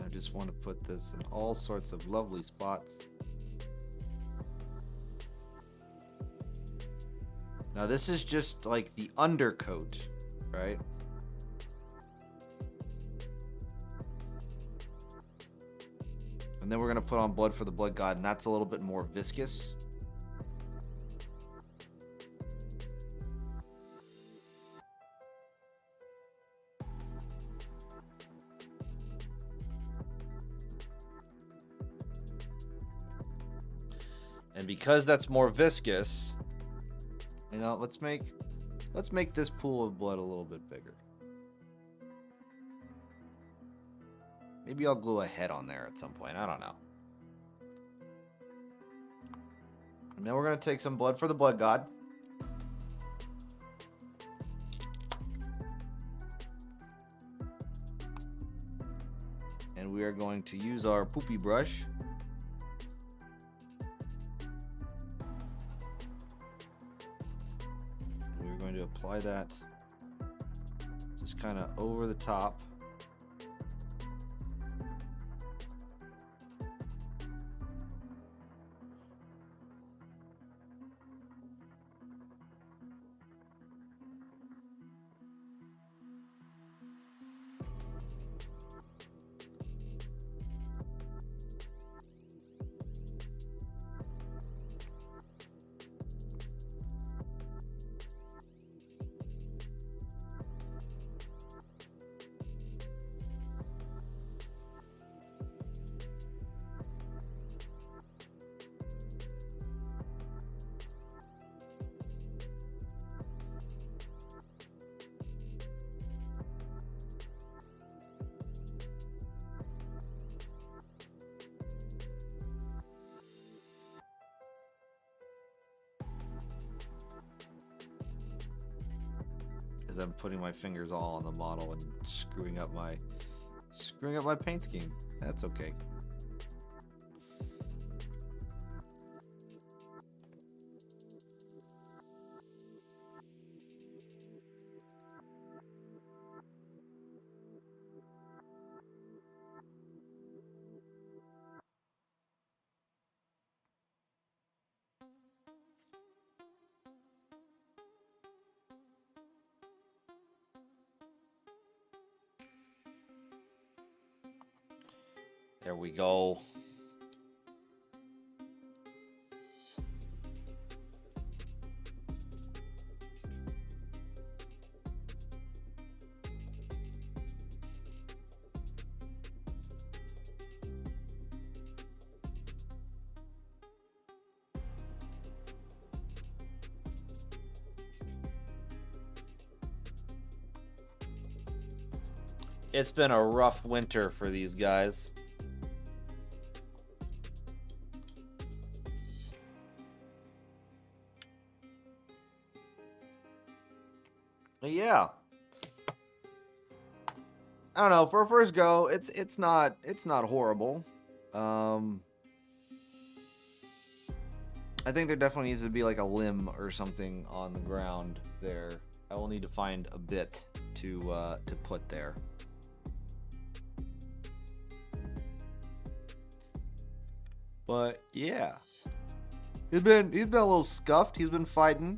I just want to put this in all sorts of lovely spots. Now this is just like the undercoat, right? And then we're going to put on blood for the blood god, and that's a little bit more viscous. And because that's more viscous, you know, let's make this pool of blood a little bit bigger. Maybe I'll glue a head on there at some point. I don't know. And then we're going to take some blood for the blood god. And we are going to use our poopy brush. We're going to apply that just kind of over the top. As I'm putting my fingers all on the model and screwing up my paint scheme. That's okay. There we go. It's been a rough winter for these guys. But yeah. I don't know. For a first go, it's not horrible. I think there definitely needs to be like a limb or something on the ground there. I will need to find a bit to put there. But yeah, he's been a little scuffed. He's been fighting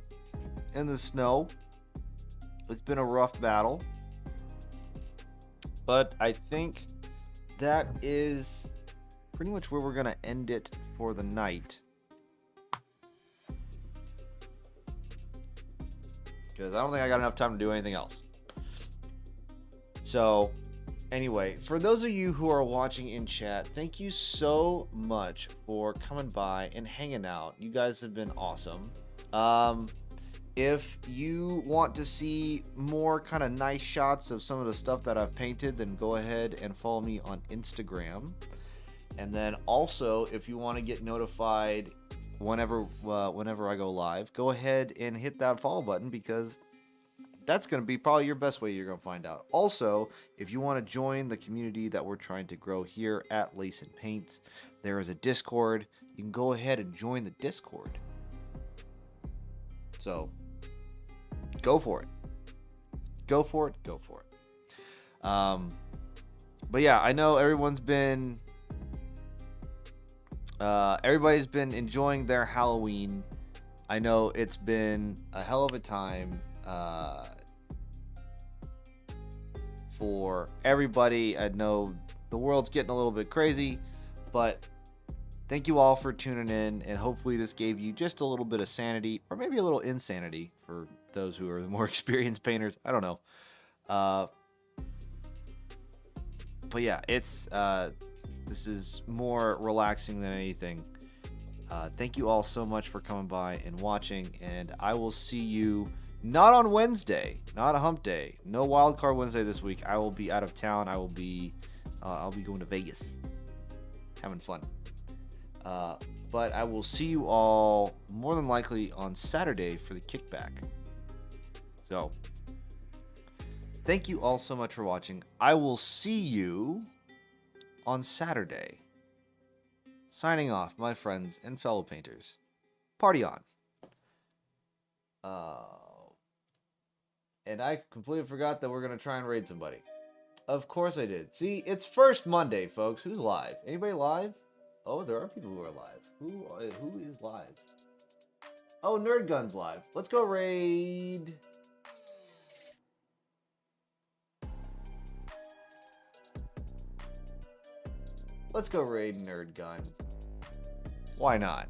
in the snow. It's been a rough battle, but I think that is pretty much where we're gonna end it for the night. Because I don't think I got enough time to do anything else. So, anyway, for those of you who are watching in chat, thank you so much for coming by and hanging out. You guys have been awesome. If you want to see more kind of nice shots of some of the stuff that I've painted, then go ahead and follow me on Instagram. And then also, if you want to get notified whenever I go live, go ahead and hit that follow button, because that's going to be probably your best way you're going to find out. Also, if you want to join the community that we're trying to grow here at Lace and Paints, there is a Discord. You can go ahead and join the Discord. So, go for it. Go for it. Go for it. But yeah, I know everybody's been enjoying their Halloween. I know it's been a hell of a time for everybody. I know the world's getting a little bit crazy, but thank you all for tuning in, and hopefully this gave you just a little bit of sanity, or maybe a little insanity for those who are the more experienced painters. I don't know. But yeah, it's this is more relaxing than anything. Thank you all so much for coming by and watching, and I will see you not on Wednesday, not a hump day, no wildcard Wednesday this week. I will be out of town. I'll be going to Vegas, having fun. But I will see you all more than likely on Saturday for the kickback. So, thank you all so much for watching. I will see you on Saturday. Signing off, my friends and fellow painters. Party on. And I completely forgot that we're going to try and raid somebody. Of course I did. See, it's first Monday, folks. Who's live? Anybody live? Oh, there are people who are live. Who is live? Oh, Nerd Gun's live. Let's go raid. Let's go raid Nerd Gun. Why not?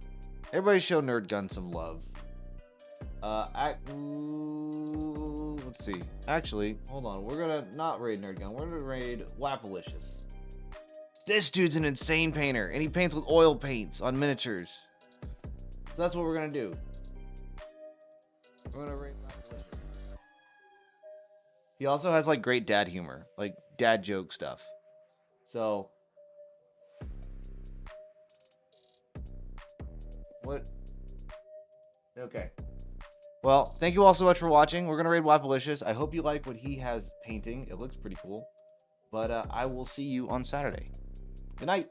Everybody show Nerd Gun some love. Let's see. Actually, hold on. We're gonna not raid Nerd Gun. We're gonna raid Wapalicious. This dude's an insane painter, and he paints with oil paints on miniatures. So that's what we're gonna do. We're gonna raid Wapalicious. He also has like great dad humor, like dad joke stuff. So, what? Okay. Well, thank you all so much for watching. We're going to raid Wapalicious. I hope you like what he has painting. It looks pretty cool. But I will see you on Saturday. Good night.